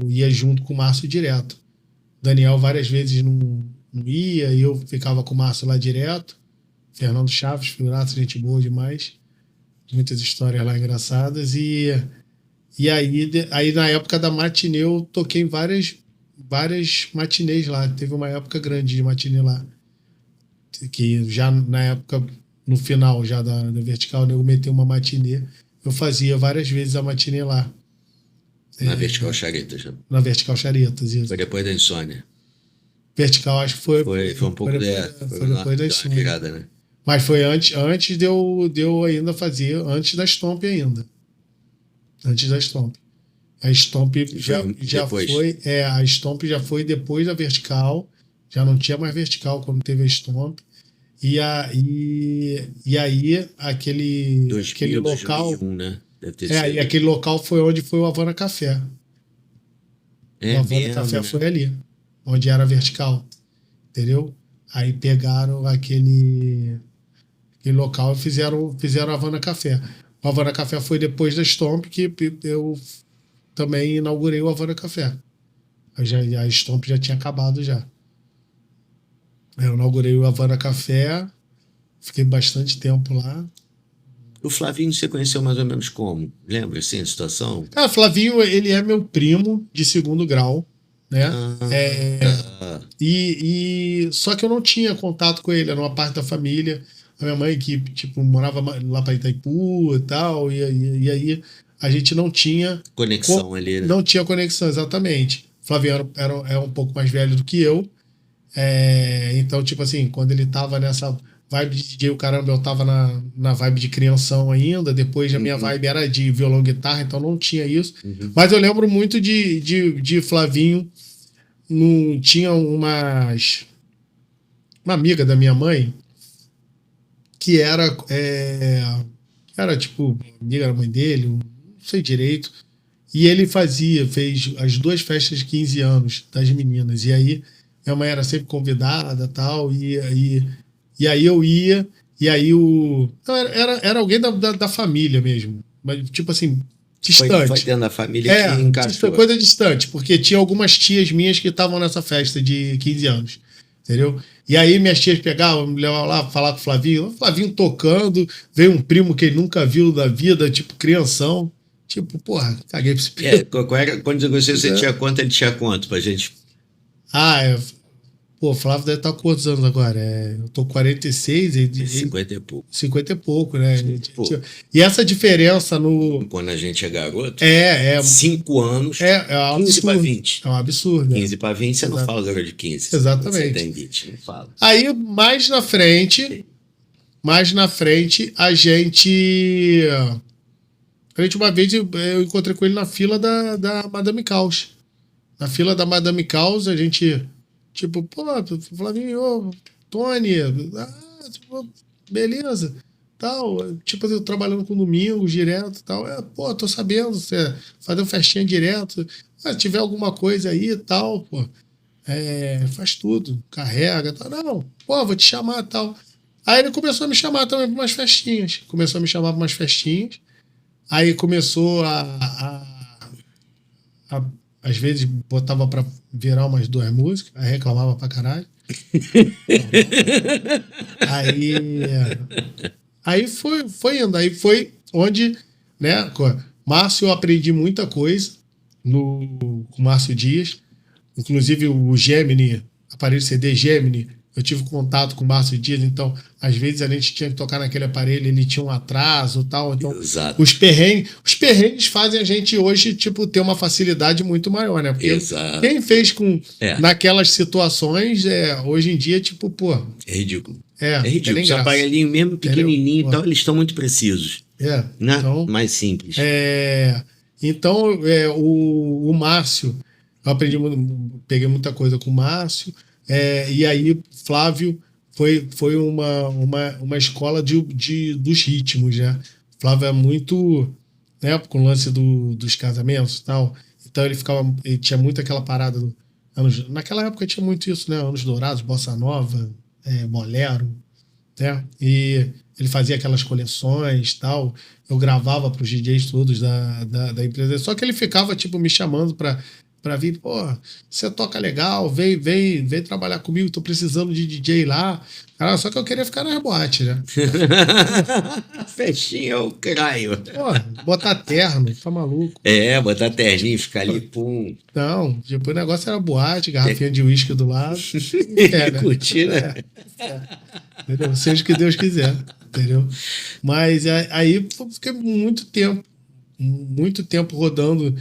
ia junto com o Márcio direto. Daniel várias vezes não ia, e eu ficava com o Márcio lá direto. Fernando Chaves, figuraça, gente boa demais. Muitas histórias lá engraçadas. E aí na época da matinê eu toquei em várias matinês lá. Teve uma época grande de matinê lá. Que já na época, no final já da Vertical, eu metei uma matinê. Eu fazia várias vezes a matinê lá. Na Vertical Charetas, né? Na Vertical Charetas, isso. Foi depois da Insônia. Vertical, acho que foi um pouco foi depois da Insônia. virada, né? Mas foi antes de eu ainda fazer, antes da Stomp ainda. Antes da Stomp. A Stomp já foi. A Stomp já foi depois da Vertical. Já não tinha mais Vertical quando teve a Stomp. E aí aquele local. 2001, né? Deve ter E aquele local foi onde foi o Havana Café. O Havana Café foi ali, onde era Vertical. Entendeu? Aí pegaram aquele local e fizeram o Havana Café. O Havana Café foi depois da Stomp que eu também inaugurei o Havana Café. A Stomp já tinha acabado já. Eu inaugurei o Havana Café, fiquei bastante tempo lá. O Flavinho você conheceu mais ou menos como? Lembra, assim, a situação? Flavinho, ele é meu primo de segundo grau, né? Só que eu não tinha contato com ele, era uma parte da família. A minha mãe que, tipo, morava lá para Itaipu e tal, e aí a gente não tinha... Conexão ali, né? Não tinha conexão, exatamente. Flavinho era um pouco mais velho do que eu. Então, tipo assim, quando ele tava nessa vibe de DJ, o caramba, eu tava na vibe de crianção ainda. Depois a minha vibe era de violão e guitarra, então não tinha isso. Mas eu lembro muito de Flavinho. Tinha uma amiga da minha mãe que era tipo, amiga da mãe dele, não sei direito. E ele fez as 2 festas de 15 anos das meninas. E aí minha mãe era sempre convidada e tal, e aí eu ia, e aí era alguém da família mesmo, mas tipo assim, distante. Foi dentro da família que encaixou. Coisa distante, porque tinha algumas tias minhas que estavam nessa festa de 15 anos, entendeu? E aí minhas tias pegavam, me levavam lá falar com o Flavinho tocando, veio um primo que ele nunca viu da vida, tipo, crianção, tipo, porra, caguei pra esse primo. Quando você tinha quanto, ele tinha quanto pra gente? O Flávio deve estar com quantos anos agora? Eu tô com 46. 50 e pouco. 50 e pouco, né? E essa diferença Quando a gente é garoto, 5 anos, 15 para 20. É um absurdo. 15 para 20, você não fala agora de 15. Exatamente. Você tem 20, não fala. Aí, mais na frente, a gente uma vez eu encontrei com ele na fila da Madame Caos. Na fila da Madame Caos, a gente... Tipo, pô, Flavinho, Tony, tipo, beleza, tal. Tipo, eu trabalhando com domingos direto e tal. Tô sabendo, você fazendo festinha direto. Se tiver alguma coisa aí e tal, pô, faz tudo, carrega, tal. Não, vou te chamar e tal. Aí ele começou a me chamar também para umas festinhas. Aí começou às vezes botava pra virar umas 2 músicas, aí reclamava pra caralho. Aí foi indo. Aí foi onde, né, com Márcio eu aprendi muita coisa com Márcio Dias. Inclusive o Gemini, aparelho CD Gemini, eu tive contato com o Márcio Dias, então às vezes a gente tinha que tocar naquele aparelho, ele tinha um atraso e tal. Então, Exato. os perrengues fazem a gente hoje, tipo, ter uma facilidade muito maior, né? Porque Exato. quem fez É. naquelas situações, hoje em dia, tipo, pô, É ridículo. É É ridículo. nem Os graça. aparelhinhos mesmo pequenininho e Entendeu? tal, eles estão muito precisos. Né? então, Mais simples. Então, o Márcio, eu aprendi, peguei muita coisa com o Márcio, e aí Flávio foi uma escola dos ritmos, né? Flávio é muito, né, com o lance dos casamentos e tal, então ele tinha muito aquela parada naquela época tinha muito isso, né? Anos Dourados, Bossa Nova, Bolero, né? E ele fazia aquelas coleções e tal. Eu gravava para os DJs todos da empresa. Só que ele ficava, tipo, me chamando para vir. Pô, você toca legal, vem trabalhar comigo, tô precisando de DJ lá. Cara, só que eu queria ficar nas boates, né? Festinha eu caio. Pô, botar terno, tá maluco. Botar terninho, ficar ali, pum. Não, tipo, o negócio era boate, garrafinha de uísque do lado. Né? Curtir, né? Entendeu? Seja o que Deus quiser, entendeu? Mas aí eu fiquei muito tempo rodando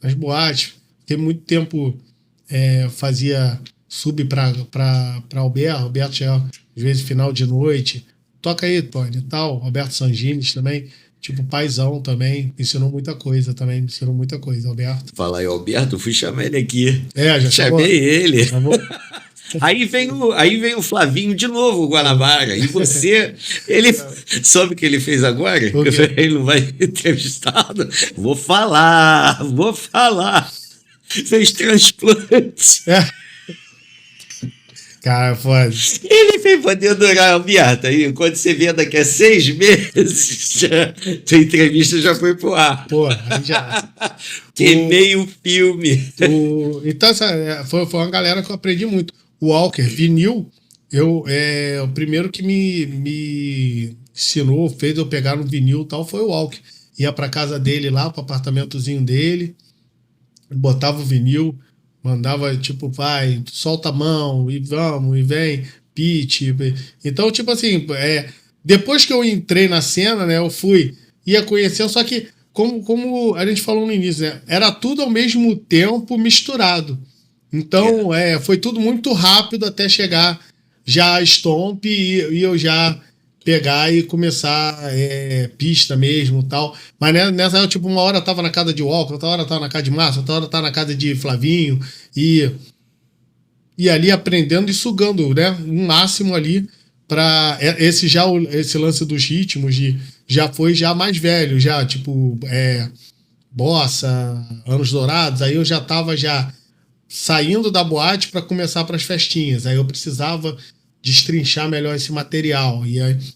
nas boates, fiquei muito tempo fazia sub para Alberto chegava às vezes final de noite, toca aí, Tony, e tal, Alberto Sangines também, tipo, paizão também, me ensinou muita coisa, Alberto. Fala aí, Alberto, fui chamar ele aqui. Já chamei ele. Chamou? Aí vem o Flavinho de novo, o Guanabara. E você, ele sabe o que ele fez agora? Ele não vai entrevistado. Vou falar. Fez transplante. Cara, foda. Ele fez poder durar, Alberto. Aí, quando você vê daqui a 6 meses, tua entrevista já foi pro ar. Pô, aí já. Queimei o filme. Então, foi uma galera que eu aprendi muito. O Walker, vinil, o primeiro que me ensinou, fez eu pegar no vinil e tal, foi o Walker. Ia pra casa dele lá, pro apartamentozinho dele, botava o vinil, mandava tipo, vai, solta a mão, e vamos, e vem, pitch. Então, tipo assim, depois que eu entrei na cena, né, eu ia conhecendo, só que, como a gente falou no início, né, era tudo ao mesmo tempo misturado. Então, foi tudo muito rápido até chegar já a Stomp e eu já pegar e começar pista mesmo e tal. Mas nessa, tipo, uma hora eu tava na casa de Walker, outra hora eu tava na casa de Márcio, outra hora eu tava na casa de Flavinho e ali aprendendo e sugando, né? Um máximo ali para esse lance dos ritmos já foi já mais velho, já, tipo, Bossa, Anos Dourados, aí eu já tava saindo da boate para começar para as festinhas. Aí eu precisava destrinchar melhor esse material.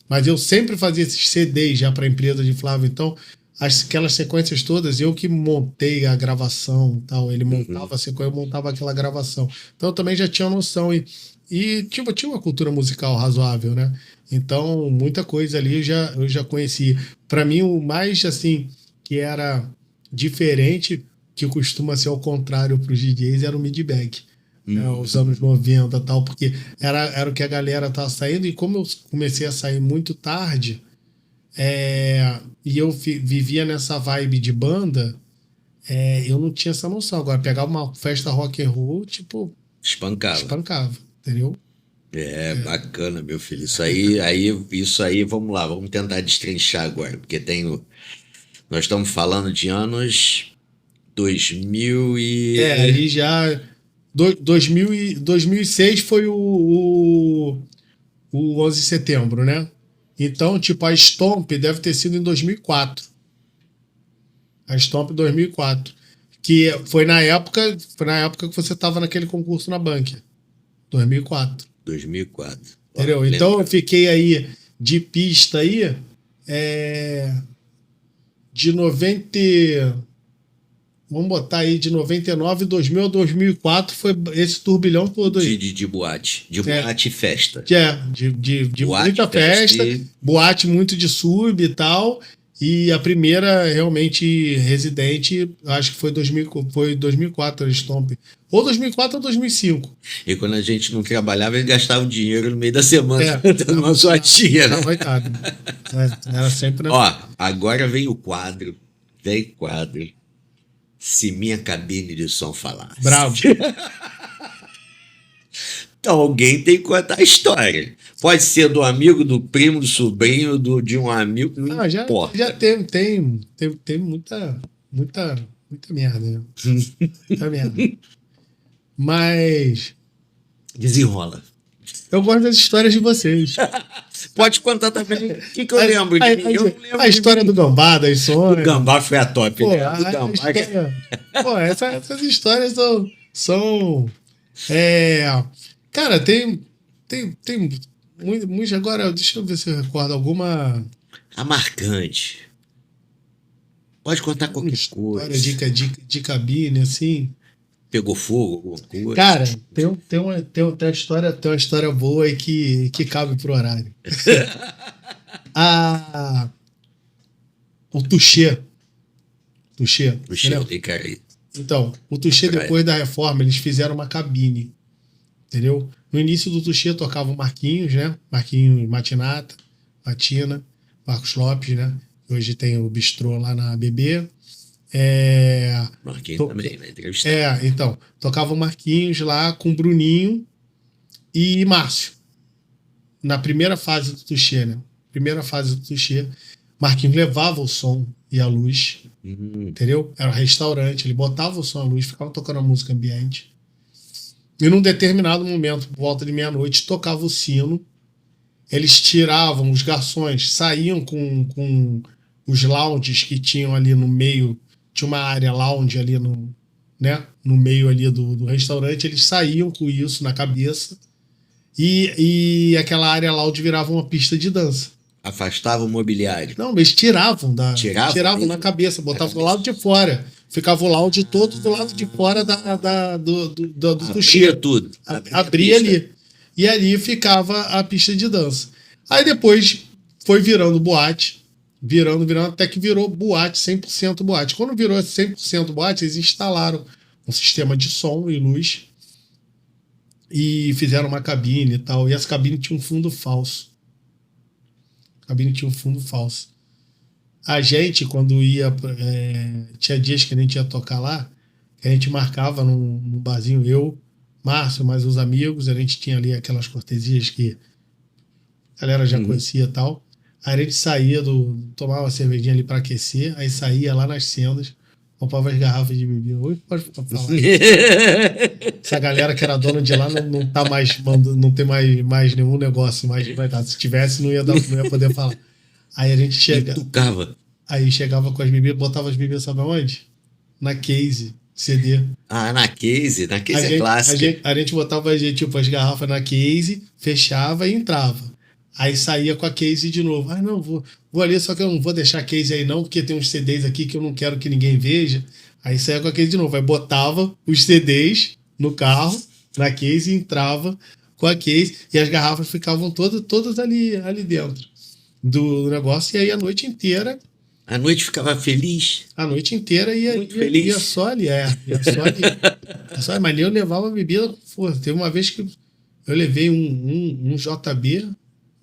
Mas eu sempre fazia esses CDs já para a empresa de Flávio. Então, aquelas sequências todas, eu que montei a gravação. Tal. Ele montava a sequência, eu montava aquela gravação. Então, eu também já tinha noção. E tipo, tinha uma cultura musical razoável, né? Então, muita coisa ali eu já conhecia. Para mim, o mais, assim, que era diferente, que costuma ser ao contrário para os DJs, era o mid-bag. Os anos 90 e tal, porque era o que a galera tava saindo, e como eu comecei a sair muito tarde, e eu vivia nessa vibe de banda, eu não tinha essa noção. Agora, pegar uma festa rock and roll, tipo... Espancava, entendeu? Bacana, meu filho. Isso aí, vamos lá, vamos tentar destrinchar agora, porque nós estamos falando de anos 2000 e... aí já... 2006 foi o 11 de setembro, né? Então, tipo, a Stomp deve ter sido em 2004. A Stomp 2004. Que foi na época que você tava naquele concurso na Bunker. 2004. Entendeu? Então eu fiquei aí de pista aí de 90... Vamos botar aí de 99, 2000 a 2004 foi esse turbilhão todo aí. De boate. De boate e festa. De boate, muita festa, boate muito de sub e tal. E a primeira realmente residente, acho que foi 2004 a Stomp. Ou 2004 ou 2005. E quando a gente não trabalhava, ele gastava o dinheiro no meio da semana dando uma Não, zoadinha, né? coitado. Era sempre... Ó, agora vem o quadro. Vem quadro. Se minha cabine de som falasse. Bravo. Então alguém tem que contar a história. Pode ser do amigo, do primo, do sobrinho, de um amigo, não importa. Já tem muita merda, né? Muita merda. Mas Desenrola. eu gosto das histórias de vocês. Pode contar também. O que eu lembro de mim? Eu não lembro a história do Gambá, da Insônia. O Gambá foi a top, Pô, né? Do Gambá. Pô, essas histórias são cara, tem muito. Agora, deixa eu ver se eu recordo alguma A marcante. Pode contar qualquer história coisa. de cabine, assim. Pegou fogo, alguma coisa. Cara, tem uma história boa aí que cabe pro horário. O Tuxê. O cheiro Entendeu? tem cara aí. Então, o Tuxê, depois da reforma, eles fizeram uma cabine. Entendeu? No início do Tuxê tocava o Marquinhos, né? Marquinhos Matinata, Matina, Marcos Lopes, né? Hoje tem o bistrô lá na BB. Marquinhos também, né? Entrevistado. Então, tocava o Marquinhos lá com o Bruninho e Márcio. Na primeira fase do Tuxê, né? Primeira fase do Tuxê, Marquinhos levava o som e a luz, entendeu? Era um restaurante, ele botava o som e a luz, ficava tocando a música ambiente. E num determinado momento, por volta de meia-noite, tocava o sino. Eles tiravam, os garçons saíam com os lounges que tinham ali no meio. Tinha uma área lounge ali no meio ali do restaurante. Eles saíam com isso na cabeça. E aquela área lounge virava uma pista de dança. Afastava o mobiliário. Não, eles tiravam Tiravam na cabeça, botavam do lado de fora. Ficava o lounge todo do lado de fora do Tuxê. Abria tudo. Abria ali. E ali ficava a pista de dança. Aí depois foi virando boate, virando, até que virou boate, 100% boate. Quando virou 100% boate, eles instalaram um sistema de som e luz e fizeram uma cabine e tal. E essa cabine tinha um fundo falso. A gente, quando ia... tinha dias que a gente ia tocar lá, que a gente marcava num barzinho, eu, Márcio, mais os amigos, a gente tinha ali aquelas cortesias que a galera já conhecia e tal. Aí a gente saía, tomava uma cervejinha ali para aquecer, aí saía lá nas sendas, comprava as garrafas de bebida. Hoje pode falar. Essa galera que era dona de lá não tá mais, não tem mais nenhum negócio mais vai dar. Se tivesse, não ia poder falar. Aí a gente Tucava. Aí chegava com as bebidas, botava as bebidas, sabe aonde? Na case, CD. Ah, na case é clássica. A gente botava tipo, as garrafas na case, fechava e entrava. Aí saía com a case de novo. Ah, não, vou ali, só que eu não vou deixar a case aí não, porque tem uns CDs aqui que eu não quero que ninguém veja. Aí saía com a case de novo. Aí botava os CDs no carro, na case, e entrava com a case. E as garrafas ficavam todas ali dentro do negócio. E aí a noite inteira... A noite ficava feliz. A noite inteira feliz. Ia só ali, ia só ali. Mas ali eu levava bebida. Teve uma vez que eu levei um JB,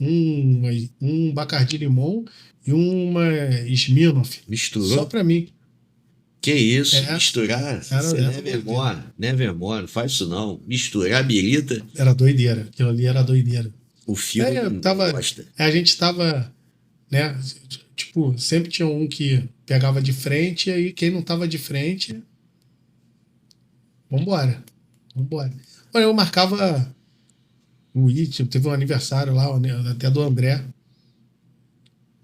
um Bacardi Limão e uma Smirnoff. Misturou? Só pra mim. Que isso? Misturar? Você era nevermore, não faz isso não. Misturar birita. Era doideira. Aquilo ali era doideira. O filme gosta. A gente tava, né? Tipo, sempre tinha um que pegava de frente, e aí quem não tava de frente, vambora. Olha, eu marcava teve um aniversário lá, até do André,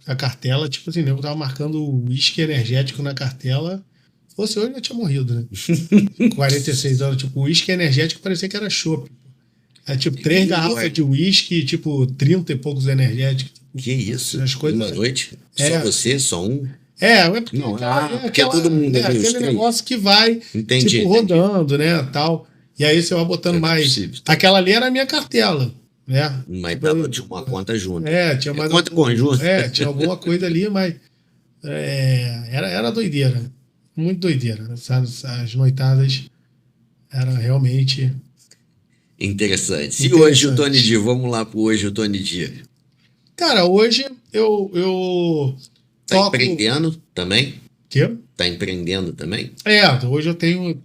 a cartela, tipo assim, eu tava marcando o uísque energético na cartela. Se fosse hoje, eu tinha morrido, né? 46 anos, tipo, o uísque energético parecia que era chopp. É tipo 3 garrafas de uísque, tipo 30 e poucos energéticos. Que isso? As coisas... Uma noite? Só você? Só um? Porque, não, porque todo mundo é aquele negócio que vai tipo, rodando, né, tal. E aí você vai botando mais. Possível. Aquela ali era a minha cartela, né? Mas dava de uma conta junto. Tinha mais conta conjunta. Tinha alguma coisa ali, mas Era doideira. Muito doideira. As noitadas eram realmente Interessante. E interessante. hoje o Tony D? Vamos lá pro hoje o Tony D. Cara, hoje eu Tá toco... empreendendo também? Quê? Tá empreendendo também? Hoje eu tenho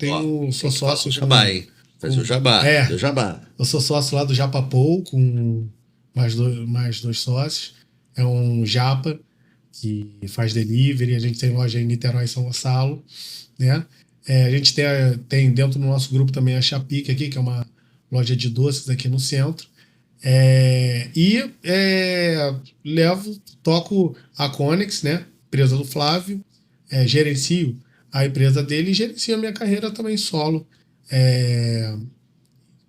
sou Fala o sócio... jabá, hein? Fazer o jabá. Do jabá. Eu sou sócio lá do Japapou com mais dois sócios. É um japa que faz delivery. A gente tem loja em Niterói e São Gonçalo, né? A gente tem dentro do nosso grupo também a Chapique aqui, que é uma loja de doces aqui no centro. Toco a Conex, né? Empresa do Flávio. Gerencio a empresa dele e gerencio a minha carreira também solo.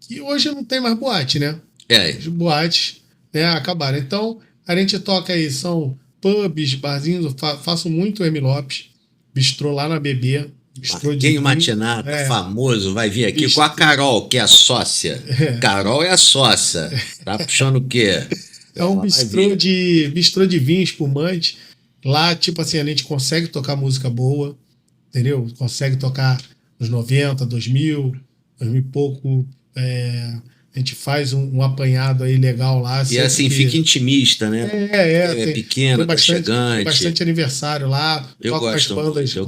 E hoje não tem mais boate, né? As boates, né, acabaram. Então, a gente toca aí, são pubs, barzinhos, eu faço muito M. Lopes, bistrô lá na BB. Marquinho Matinata, famoso, vai vir aqui com a Carol, que é a sócia. Carol é a sócia. Tá puxando o quê? É um bistrô de vinho espumante. Lá, tipo assim, a gente consegue tocar música boa, entendeu? Consegue tocar nos 90, 2000 e pouco. A gente faz um apanhado aí legal lá. E assim, fica intimista, né? Tem, pequeno, tem chegante. Tem bastante aniversário lá. Eu toco gosto,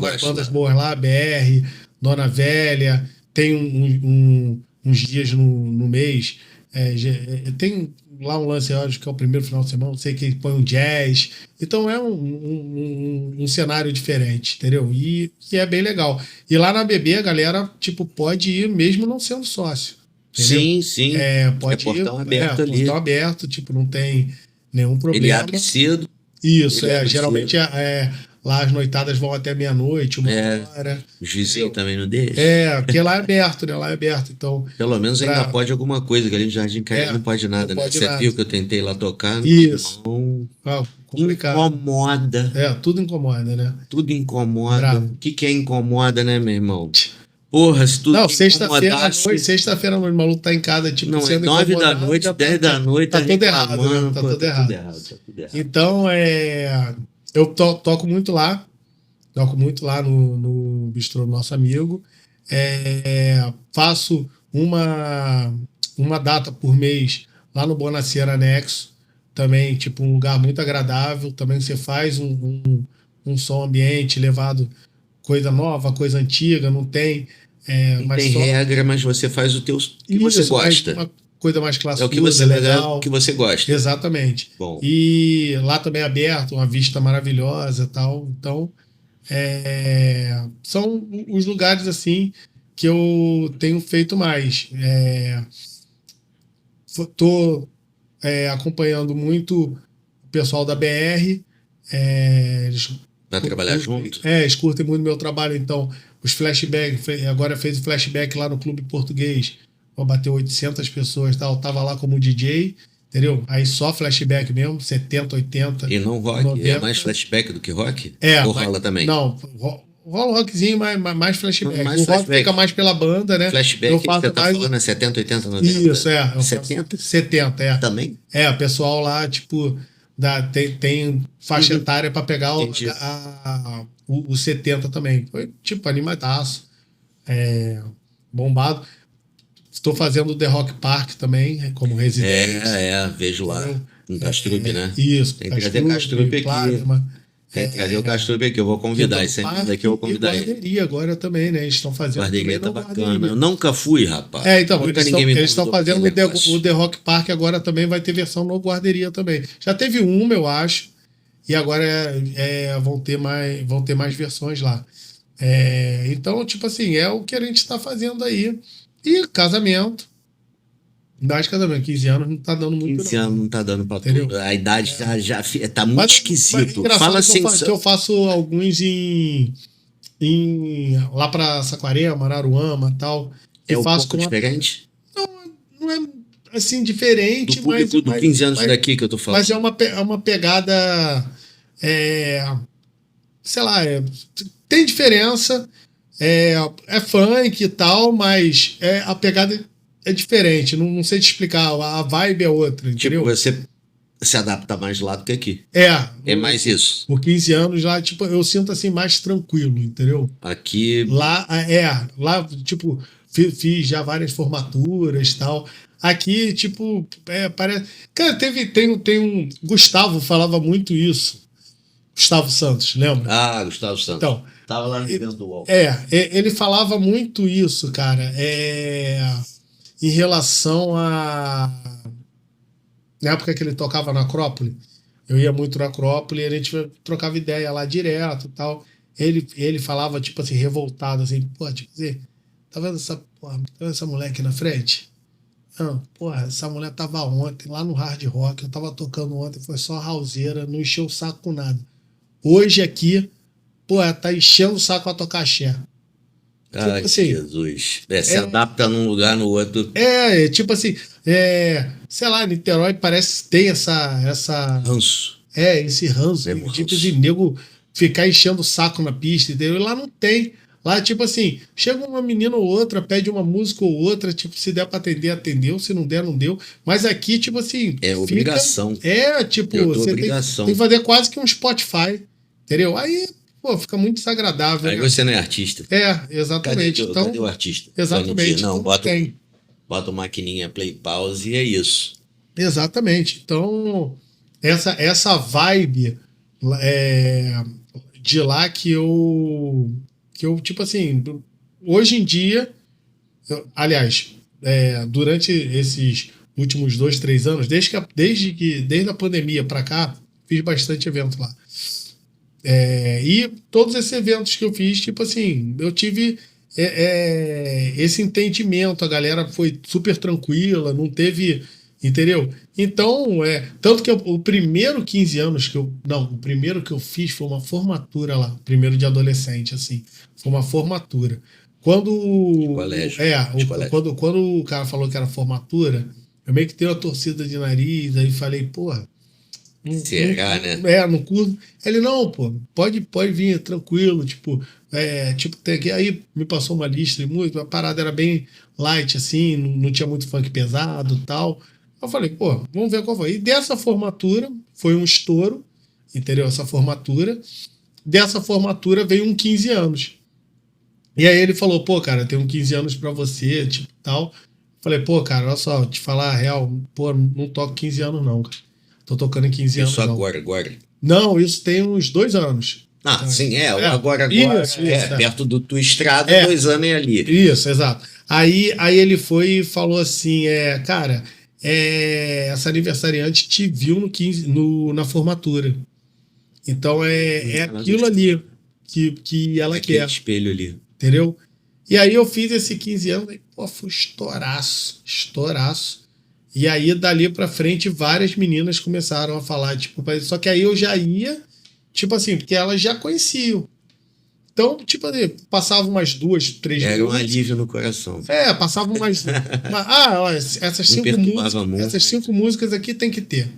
as bandas boas lá, BR, Dona Velha. Tem uns dias no mês. Tem lá um lance, eu acho que é o primeiro final de semana, não sei que põe um jazz. Então é um cenário diferente, entendeu? E é bem legal. E lá na BB a galera, tipo, pode ir mesmo não sendo sócio. Entendeu? Sim. Pode ir. Portão aberto ali. Portão aberto, tipo, não tem nenhum problema. Ele abre cedo. Isso, geralmente lá as noitadas vão até meia-noite, 1h. Os vizinhos também não deixam. Porque lá é aberto, né? Lá é aberto, então... Pelo menos ainda pode alguma coisa, que ali no Jardim Caí não pode nada, né? Você viu que eu tentei lá tocar? Isso. Complicado. Incomoda. Tudo incomoda, né? Tudo incomoda. O que é incomoda, né, meu irmão? Porra, se tudo sexta-feira à noite, o maluco tá em casa, tipo, não, sendo 9 da noite, 10 da noite, tá tudo errado, né? Tá tudo errado. Então, eu toco muito lá no bistrô do nosso amigo. Faço uma data por mês lá no Bonaciera Anexo, também, tipo, um lugar muito agradável. Também você faz um som ambiente levado, coisa nova, coisa antiga, não tem... tem regra, mas você faz o teu que você gosta. Uma coisa mais clássica, é o que você legal, o que você gosta. Exatamente. Bom. E lá também é aberto, uma vista maravilhosa e tal. Então, são os lugares assim que eu tenho feito mais. Tô acompanhando muito o pessoal da BR. Vai trabalhar junto? Eles curtem muito meu trabalho, então os flashbacks, agora fez o flashback lá no Clube Português, bateu 800 pessoas, tal, tava lá como DJ, entendeu? Aí só flashback mesmo, 70, 80. E não rock? 90. É mais flashback do que rock? Ou rola também? Não, rola um rockzinho, mais flashback. Mais o rock flashback. Fica mais pela banda, né? Flashback, eu faço você tá mais... falando é 70, 80, 90? Isso, 70? 70, Também? O pessoal lá, tipo, tem faixa etária pra pegar o 70 também. Foi, tipo, animadaço. Bombado. Estou fazendo o The Rock Park também, como residente. Vejo lá. No Castrupe, né? Isso. Tem que trazer Castrupe aqui. Tem que trazer o Castrupe aqui, eu vou convidar. Esse daqui eu vou convidar ele. Guarderia agora também, né? Eles estão fazendo. Guarderia tá bacana. Eu nunca fui, rapaz. Então, eles estão fazendo o The Rock Park agora também, vai ter versão no Guarderia também. Já teve uma, eu acho. E agora vão ter mais versões lá. Então, tipo assim, é o que a gente está fazendo aí. E casamento. Mais casamento, 15 anos não tá dando muito. 15 anos não tá dando pra Entendeu? tudo. A idade já tá muito esquisito. Fala assim. Que eu faço alguns lá pra Saquarema, Araruama e tal. É um faço pouco diferente? Não é assim diferente, do público do 15 anos daqui que eu tô falando. Mas é uma pegada. Sei lá, tem diferença. É funk e tal, mas a pegada é diferente. Não sei te explicar. A vibe é outra, entendeu? Tipo, você se adapta mais lá do que aqui. É mais isso. Por 15 anos lá, tipo, eu sinto assim mais tranquilo, entendeu? Aqui, Lá, tipo, fiz já várias formaturas e tal. Aqui, tipo, parece. Cara, tem um. Gustavo falava muito isso. Gustavo Santos, lembra? Gustavo Santos. Então, Tava lá no evento do UOL. ele falava muito isso, cara. Em relação a. Na época que ele tocava na Acrópole, eu ia muito na Acrópole e a gente trocava ideia lá direto e tal. Ele falava, tipo assim, revoltado, assim, pô, tipo assim, tá vendo essa mulher aqui na frente? Não, porra, essa mulher tava ontem lá no Hard Rock, eu tava tocando ontem, foi só houseira, não encheu o saco com nada. Hoje aqui, pô, ela tá enchendo o saco a tocar axé. Ai, assim, Jesus. Se adapta num lugar no outro. Tipo assim, sei lá, Niterói parece que tem essa Ranço. esse ranço, Mesmo tipo ranço. de nego ficar enchendo o saco na pista, entendeu? E lá não tem. Lá, tipo assim, chega uma menina ou outra, pede uma música ou outra, tipo, se der pra atender, atendeu, se não der, não deu. Mas aqui, tipo assim. É obrigação. Tipo, Eu tô você obrigação. tem que fazer quase que um Spotify, entendeu? Aí, pô, fica muito desagradável. Aí né? você não é artista. Exatamente. Cadê o artista? Exatamente. Não, então, tem. bota uma maquininha play pause e é isso. Exatamente. Então, essa vibe de lá que eu, tipo assim, hoje em dia, aliás, durante esses últimos 2, 3 anos, desde a pandemia para cá, fiz bastante evento lá. E todos esses eventos que eu fiz, tipo assim, eu tive esse entendimento, a galera foi super tranquila, não teve, entendeu? Então, tanto que o primeiro 15 anos o primeiro que eu fiz foi uma formatura lá, primeiro de adolescente, assim, foi uma formatura. Quando, colégio. Quando o cara falou que era formatura, eu meio que dei uma torcida de nariz, aí falei, porra, Será, né? No curso. Ele, não, pô, pode vir, tranquilo, tipo, tem aqui. Aí me passou uma lista de música, a parada era bem light, assim, não tinha muito funk pesado e tal. Eu falei, pô, vamos ver qual foi. E dessa formatura, foi um estouro, entendeu? Essa formatura. Dessa formatura veio um 15 anos. E aí ele falou, pô, cara, tem um 15 anos pra você, tipo, tal. Falei, pô, cara, olha só, te falar a real, pô, não toco 15 anos não, cara. Tô tocando em 15 anos. Isso não. agora. Não, isso tem uns 2 anos. Sim, agora. Isso, perto do tua estrada, 2 anos é ali. Isso, exato. Aí ele foi e falou assim: cara, essa aniversariante te viu na formatura. Então aquilo ali que ela Aquele quer. espelho ali. Entendeu? E aí eu fiz esse 15 anos, e, pô, foi estouraço. E aí, dali pra frente, várias meninas começaram a falar, tipo, só que aí eu já ia, tipo assim, porque elas já conheciam. Então, tipo, passava umas 2, 3 Era um alívio no coração. Passava umas. Olha, essas 5 músicas aqui tem que ter.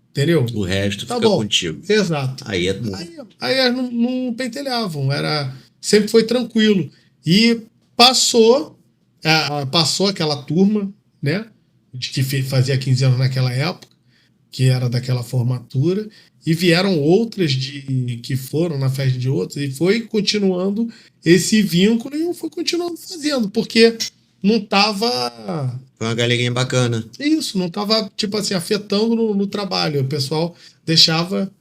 Entendeu? O resto tá fica bom. contigo. Exato. Aí elas não pentelhavam, sempre foi tranquilo. E passou aquela turma, né? De que fazia 15 anos naquela época, que era daquela formatura, e vieram outras que foram na festa de outros, e foi continuando esse vínculo, e eu fui continuando fazendo, porque não tava. Foi uma galerinha bacana. Isso, não tava, tipo assim, afetando no trabalho. O pessoal deixava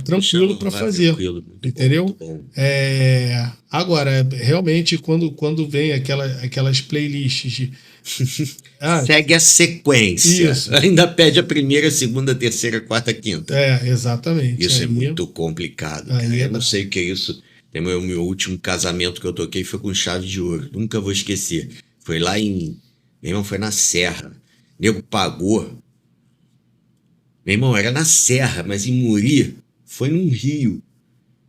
tranquilo para fazer. Tranquilo, entendeu? Muito bom. Agora, realmente, quando vem aquelas playlists de. Segue a sequência. Isso. Ainda pede a primeira, segunda, terceira, quarta, quinta. Exatamente. Isso é muito complicado. Aí eu não sei o que é isso. O meu último casamento que eu toquei foi com chave de ouro. Nunca vou esquecer. Foi lá meu irmão, foi na Serra. O nego pagou. Meu irmão, era na Serra, mas em Muri, foi num rio.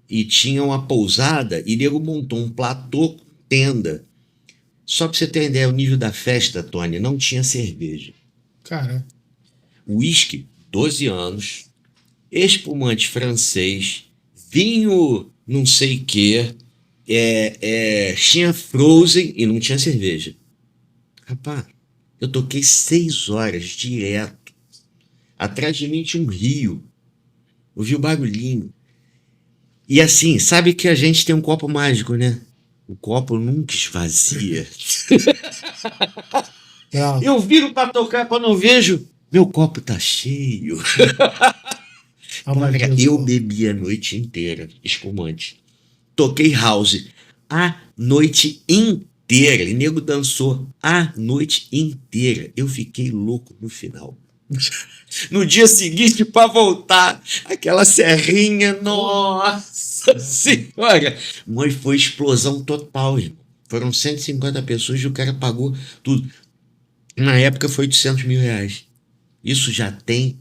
E tinha uma pousada e o nego montou um platô com tenda. Só pra você ter ideia, o nível da festa, Tony, não tinha cerveja. Cara. Uísque, 12 anos, espumante francês, vinho não sei o quê, tinha Frozen e não tinha cerveja. Rapaz, eu toquei 6 horas direto. Atrás de mim tinha um rio. Ouvi o barulhinho. E assim, sabe que a gente tem um copo mágico, né? O copo nunca esvazia. Não, Eu viro pra tocar, quando eu vejo, meu copo tá cheio. a magia Cara, do- eu bebi a noite inteira, espumante. Toquei house a noite inteira. E nego dançou a noite inteira. Eu fiquei louco no final. No dia seguinte, pra voltar, aquela serrinha, nossa senhora! Mas foi explosão total, irmão. Foram 150 pessoas e o cara pagou tudo. Na época foi R$ 800 mil. Isso já tem,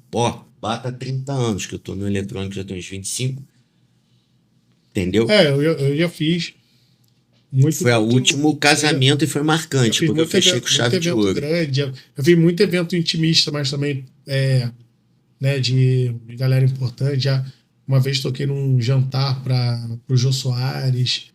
bata 30 anos que eu tô no eletrônico, já tenho uns 25. Entendeu? Eu já fiz muito. Foi o último casamento e foi Eu marcante, fiz porque eu muito fechei evento, com chave muito de evento ouro. grande. Eu fiz muito evento intimista, mas também né, de galera importante. Já uma vez toquei num jantar para o Jô Soares.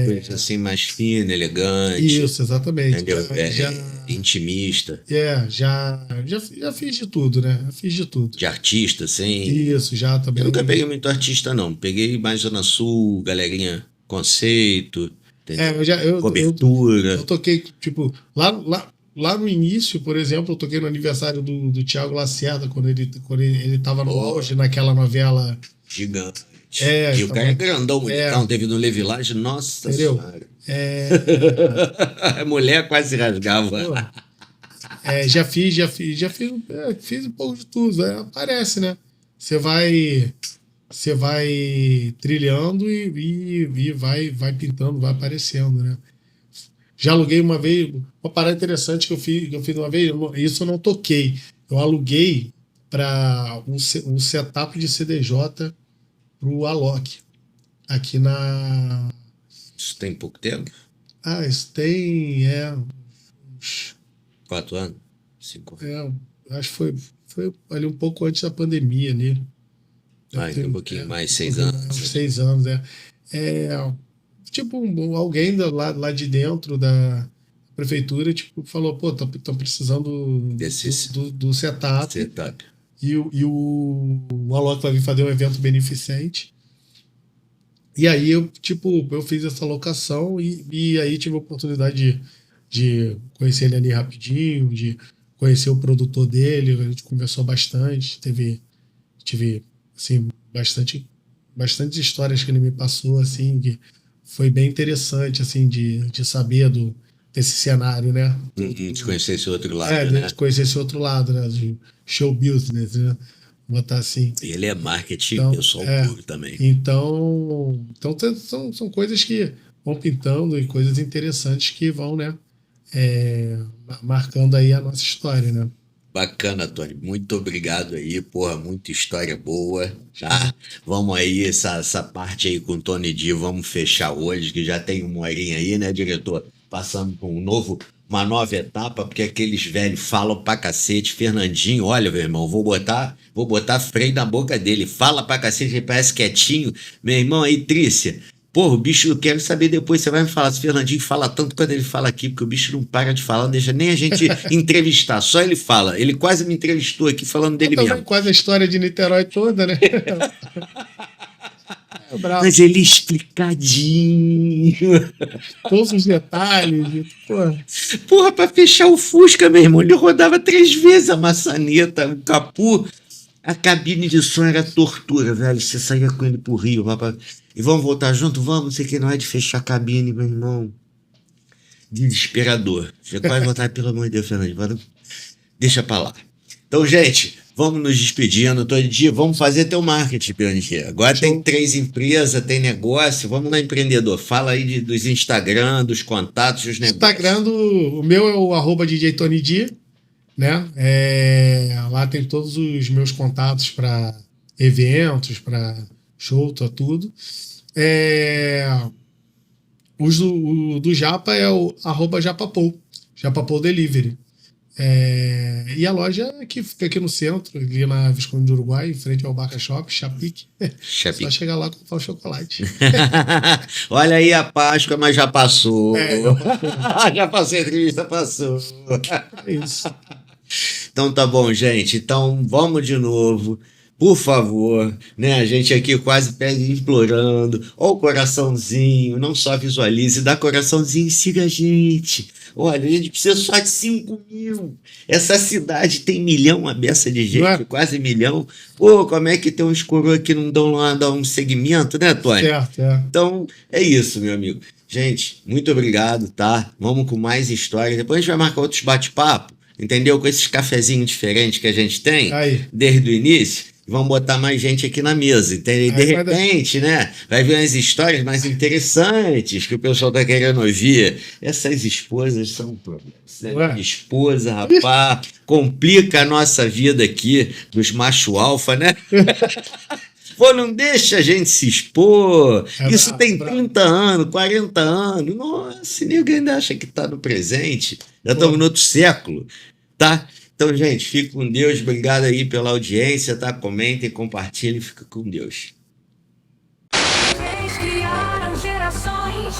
Coisa assim, mais fina, elegante, Isso, exatamente. entendeu? Já, Intimista, já fiz de tudo, né? Já fiz de tudo. de artista, assim. Isso, já também. Eu nunca peguei muito artista, não. Peguei mais Zona Sul, galerinha conceito, entendeu? Cobertura. Eu toquei, tipo, lá no início, por exemplo, eu toquei no aniversário do Thiago Lacerda, quando ele tava no auge naquela novela. Gigante. É, E o cara é grandão, é. bonitão, teve no Levi Lage, nossa Entendeu? senhora. É, A mulher quase rasgava. pô, fiz um pouco de tudo. Aparece, né? Você vai trilhando e vai pintando, vai aparecendo, né? Já aluguei uma vez, uma parada interessante que eu fiz uma vez, isso eu não toquei. Eu aluguei para um setup de CDJ pro Alok, aqui na... Isso tem pouco tempo? Isso tem, uns 4 anos? 5 anos? acho que foi ali um pouco antes da pandemia ali. Tem um pouquinho mais, 6 uns anos. 6 anos, tipo, alguém lá de dentro da prefeitura, tipo, falou, pô, estão precisando do setup. Setup. E o Alok vai vir fazer um evento beneficente. E aí eu fiz essa locação e aí tive a oportunidade de conhecer ele ali rapidinho, de conhecer o produtor dele, a gente conversou bastante, tive assim, bastante histórias que ele me passou, assim, que foi bem interessante, assim, de saber desse cenário, né? De conhecer esse outro lado, né? De conhecer esse outro lado, né? De show business, né? Botar assim. E ele é marketing Então, pessoal puro também. Então são coisas que vão pintando e coisas interessantes que vão, né? Marcando aí a nossa história, né? Bacana, Tony. Muito obrigado aí, porra, muita história boa, tá? Vamos aí, essa parte aí com o Tony D, vamos fechar hoje, que já tem uma horinha aí, né, diretor? Passando por uma nova etapa, porque aqueles velhos falam pra cacete. Fernandinho, olha, meu irmão, vou botar freio na boca dele. Fala pra cacete, ele parece quietinho. Meu irmão aí, Trícia. Porra, o bicho, eu quero saber depois, você vai me falar se o Fernandinho fala tanto quando ele fala aqui, porque o bicho não para de falar, não deixa nem a gente entrevistar, só ele fala. Ele quase me entrevistou aqui falando dele mesmo. Quase a história de Niterói toda, né? Mas ele explicadinho. Todos os detalhes. Porra, pra fechar o Fusca, meu irmão, ele rodava 3 vezes a maçaneta, o capô. A cabine de som era tortura, velho. Você saía com ele pro Rio, rapaz. E vamos voltar junto? Vamos, não sei o que, não é de fechar a cabine, meu irmão. Desesperador. Você quase voltar, pelo amor de Deus, Fernando. Deixa pra lá. Então, gente, vamos nos despedindo todo dia. Vamos fazer teu marketing, Pionier. Agora tem 3 empresas, tem negócio. Vamos lá, empreendedor. Fala aí dos Instagram, dos contatos, dos negócios. Instagram, o meu é o @DJ Tony D, né? Lá tem todos os meus contatos para eventos, para show, tudo. O do Japa é o @Japapou, Japapou Delivery. E a loja que fica aqui no centro, ali na Visconde do Uruguai, em frente ao Barca Shop, Chapique. Só chegar lá e comprar o chocolate. Olha aí a Páscoa, mas já passou. Já passou, a entrevista passou. É isso. Então tá bom, gente. Então vamos de novo. Por favor, né? A gente aqui quase pede implorando. Ó o coraçãozinho, não só visualize, dá coraçãozinho e siga a gente. Olha, a gente precisa só de 5.000. Essa cidade tem 1 milhão, a beça de gente, Não é? quase 1 milhão. Pô, como é que tem uns coroas que não dão lá, dão um segmento, né, Tony? Certo, é. Então, é isso, meu amigo. Gente, muito obrigado, tá? Vamos com mais histórias. Depois a gente vai marcar outros bate-papo, entendeu? Com esses cafezinhos diferentes que a gente tem Aí. desde o início. Vamos botar mais gente aqui na mesa, entendeu? E de Aí vai dar- repente, né? Vai vir umas histórias mais interessantes que o pessoal tá querendo ouvir. Essas esposas são um problema. Ué. Esposa, rapaz, complica a nossa vida aqui dos macho alfa, né? Pô, não deixa a gente se expor. É Isso brabo, tem brabo. 30 anos, 40 anos. Nossa, ninguém ainda acha que tá no presente. Já estamos no outro século, tá? Então, gente, fique com Deus. Obrigado aí pela audiência, tá? Comentem, compartilhem. Fica com Deus. Eles criaram gerações,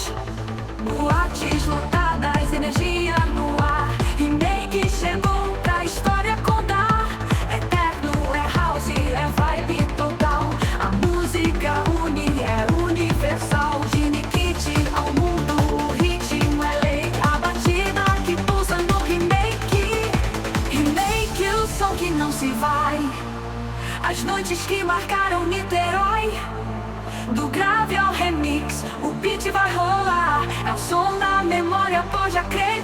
boates lotadas, energia no ar. Remake chegou pra história contar. Eterno, é house, é vibe total. A música une, é universal. De Nikit ao mundo, o ritmo é lei. A batida que pulsa no remake. Remake, o som que não se vai. As noites que marcaram Niterói. Do grave ao remix, o beat vai rolar. É o som da memória, pode acreditar.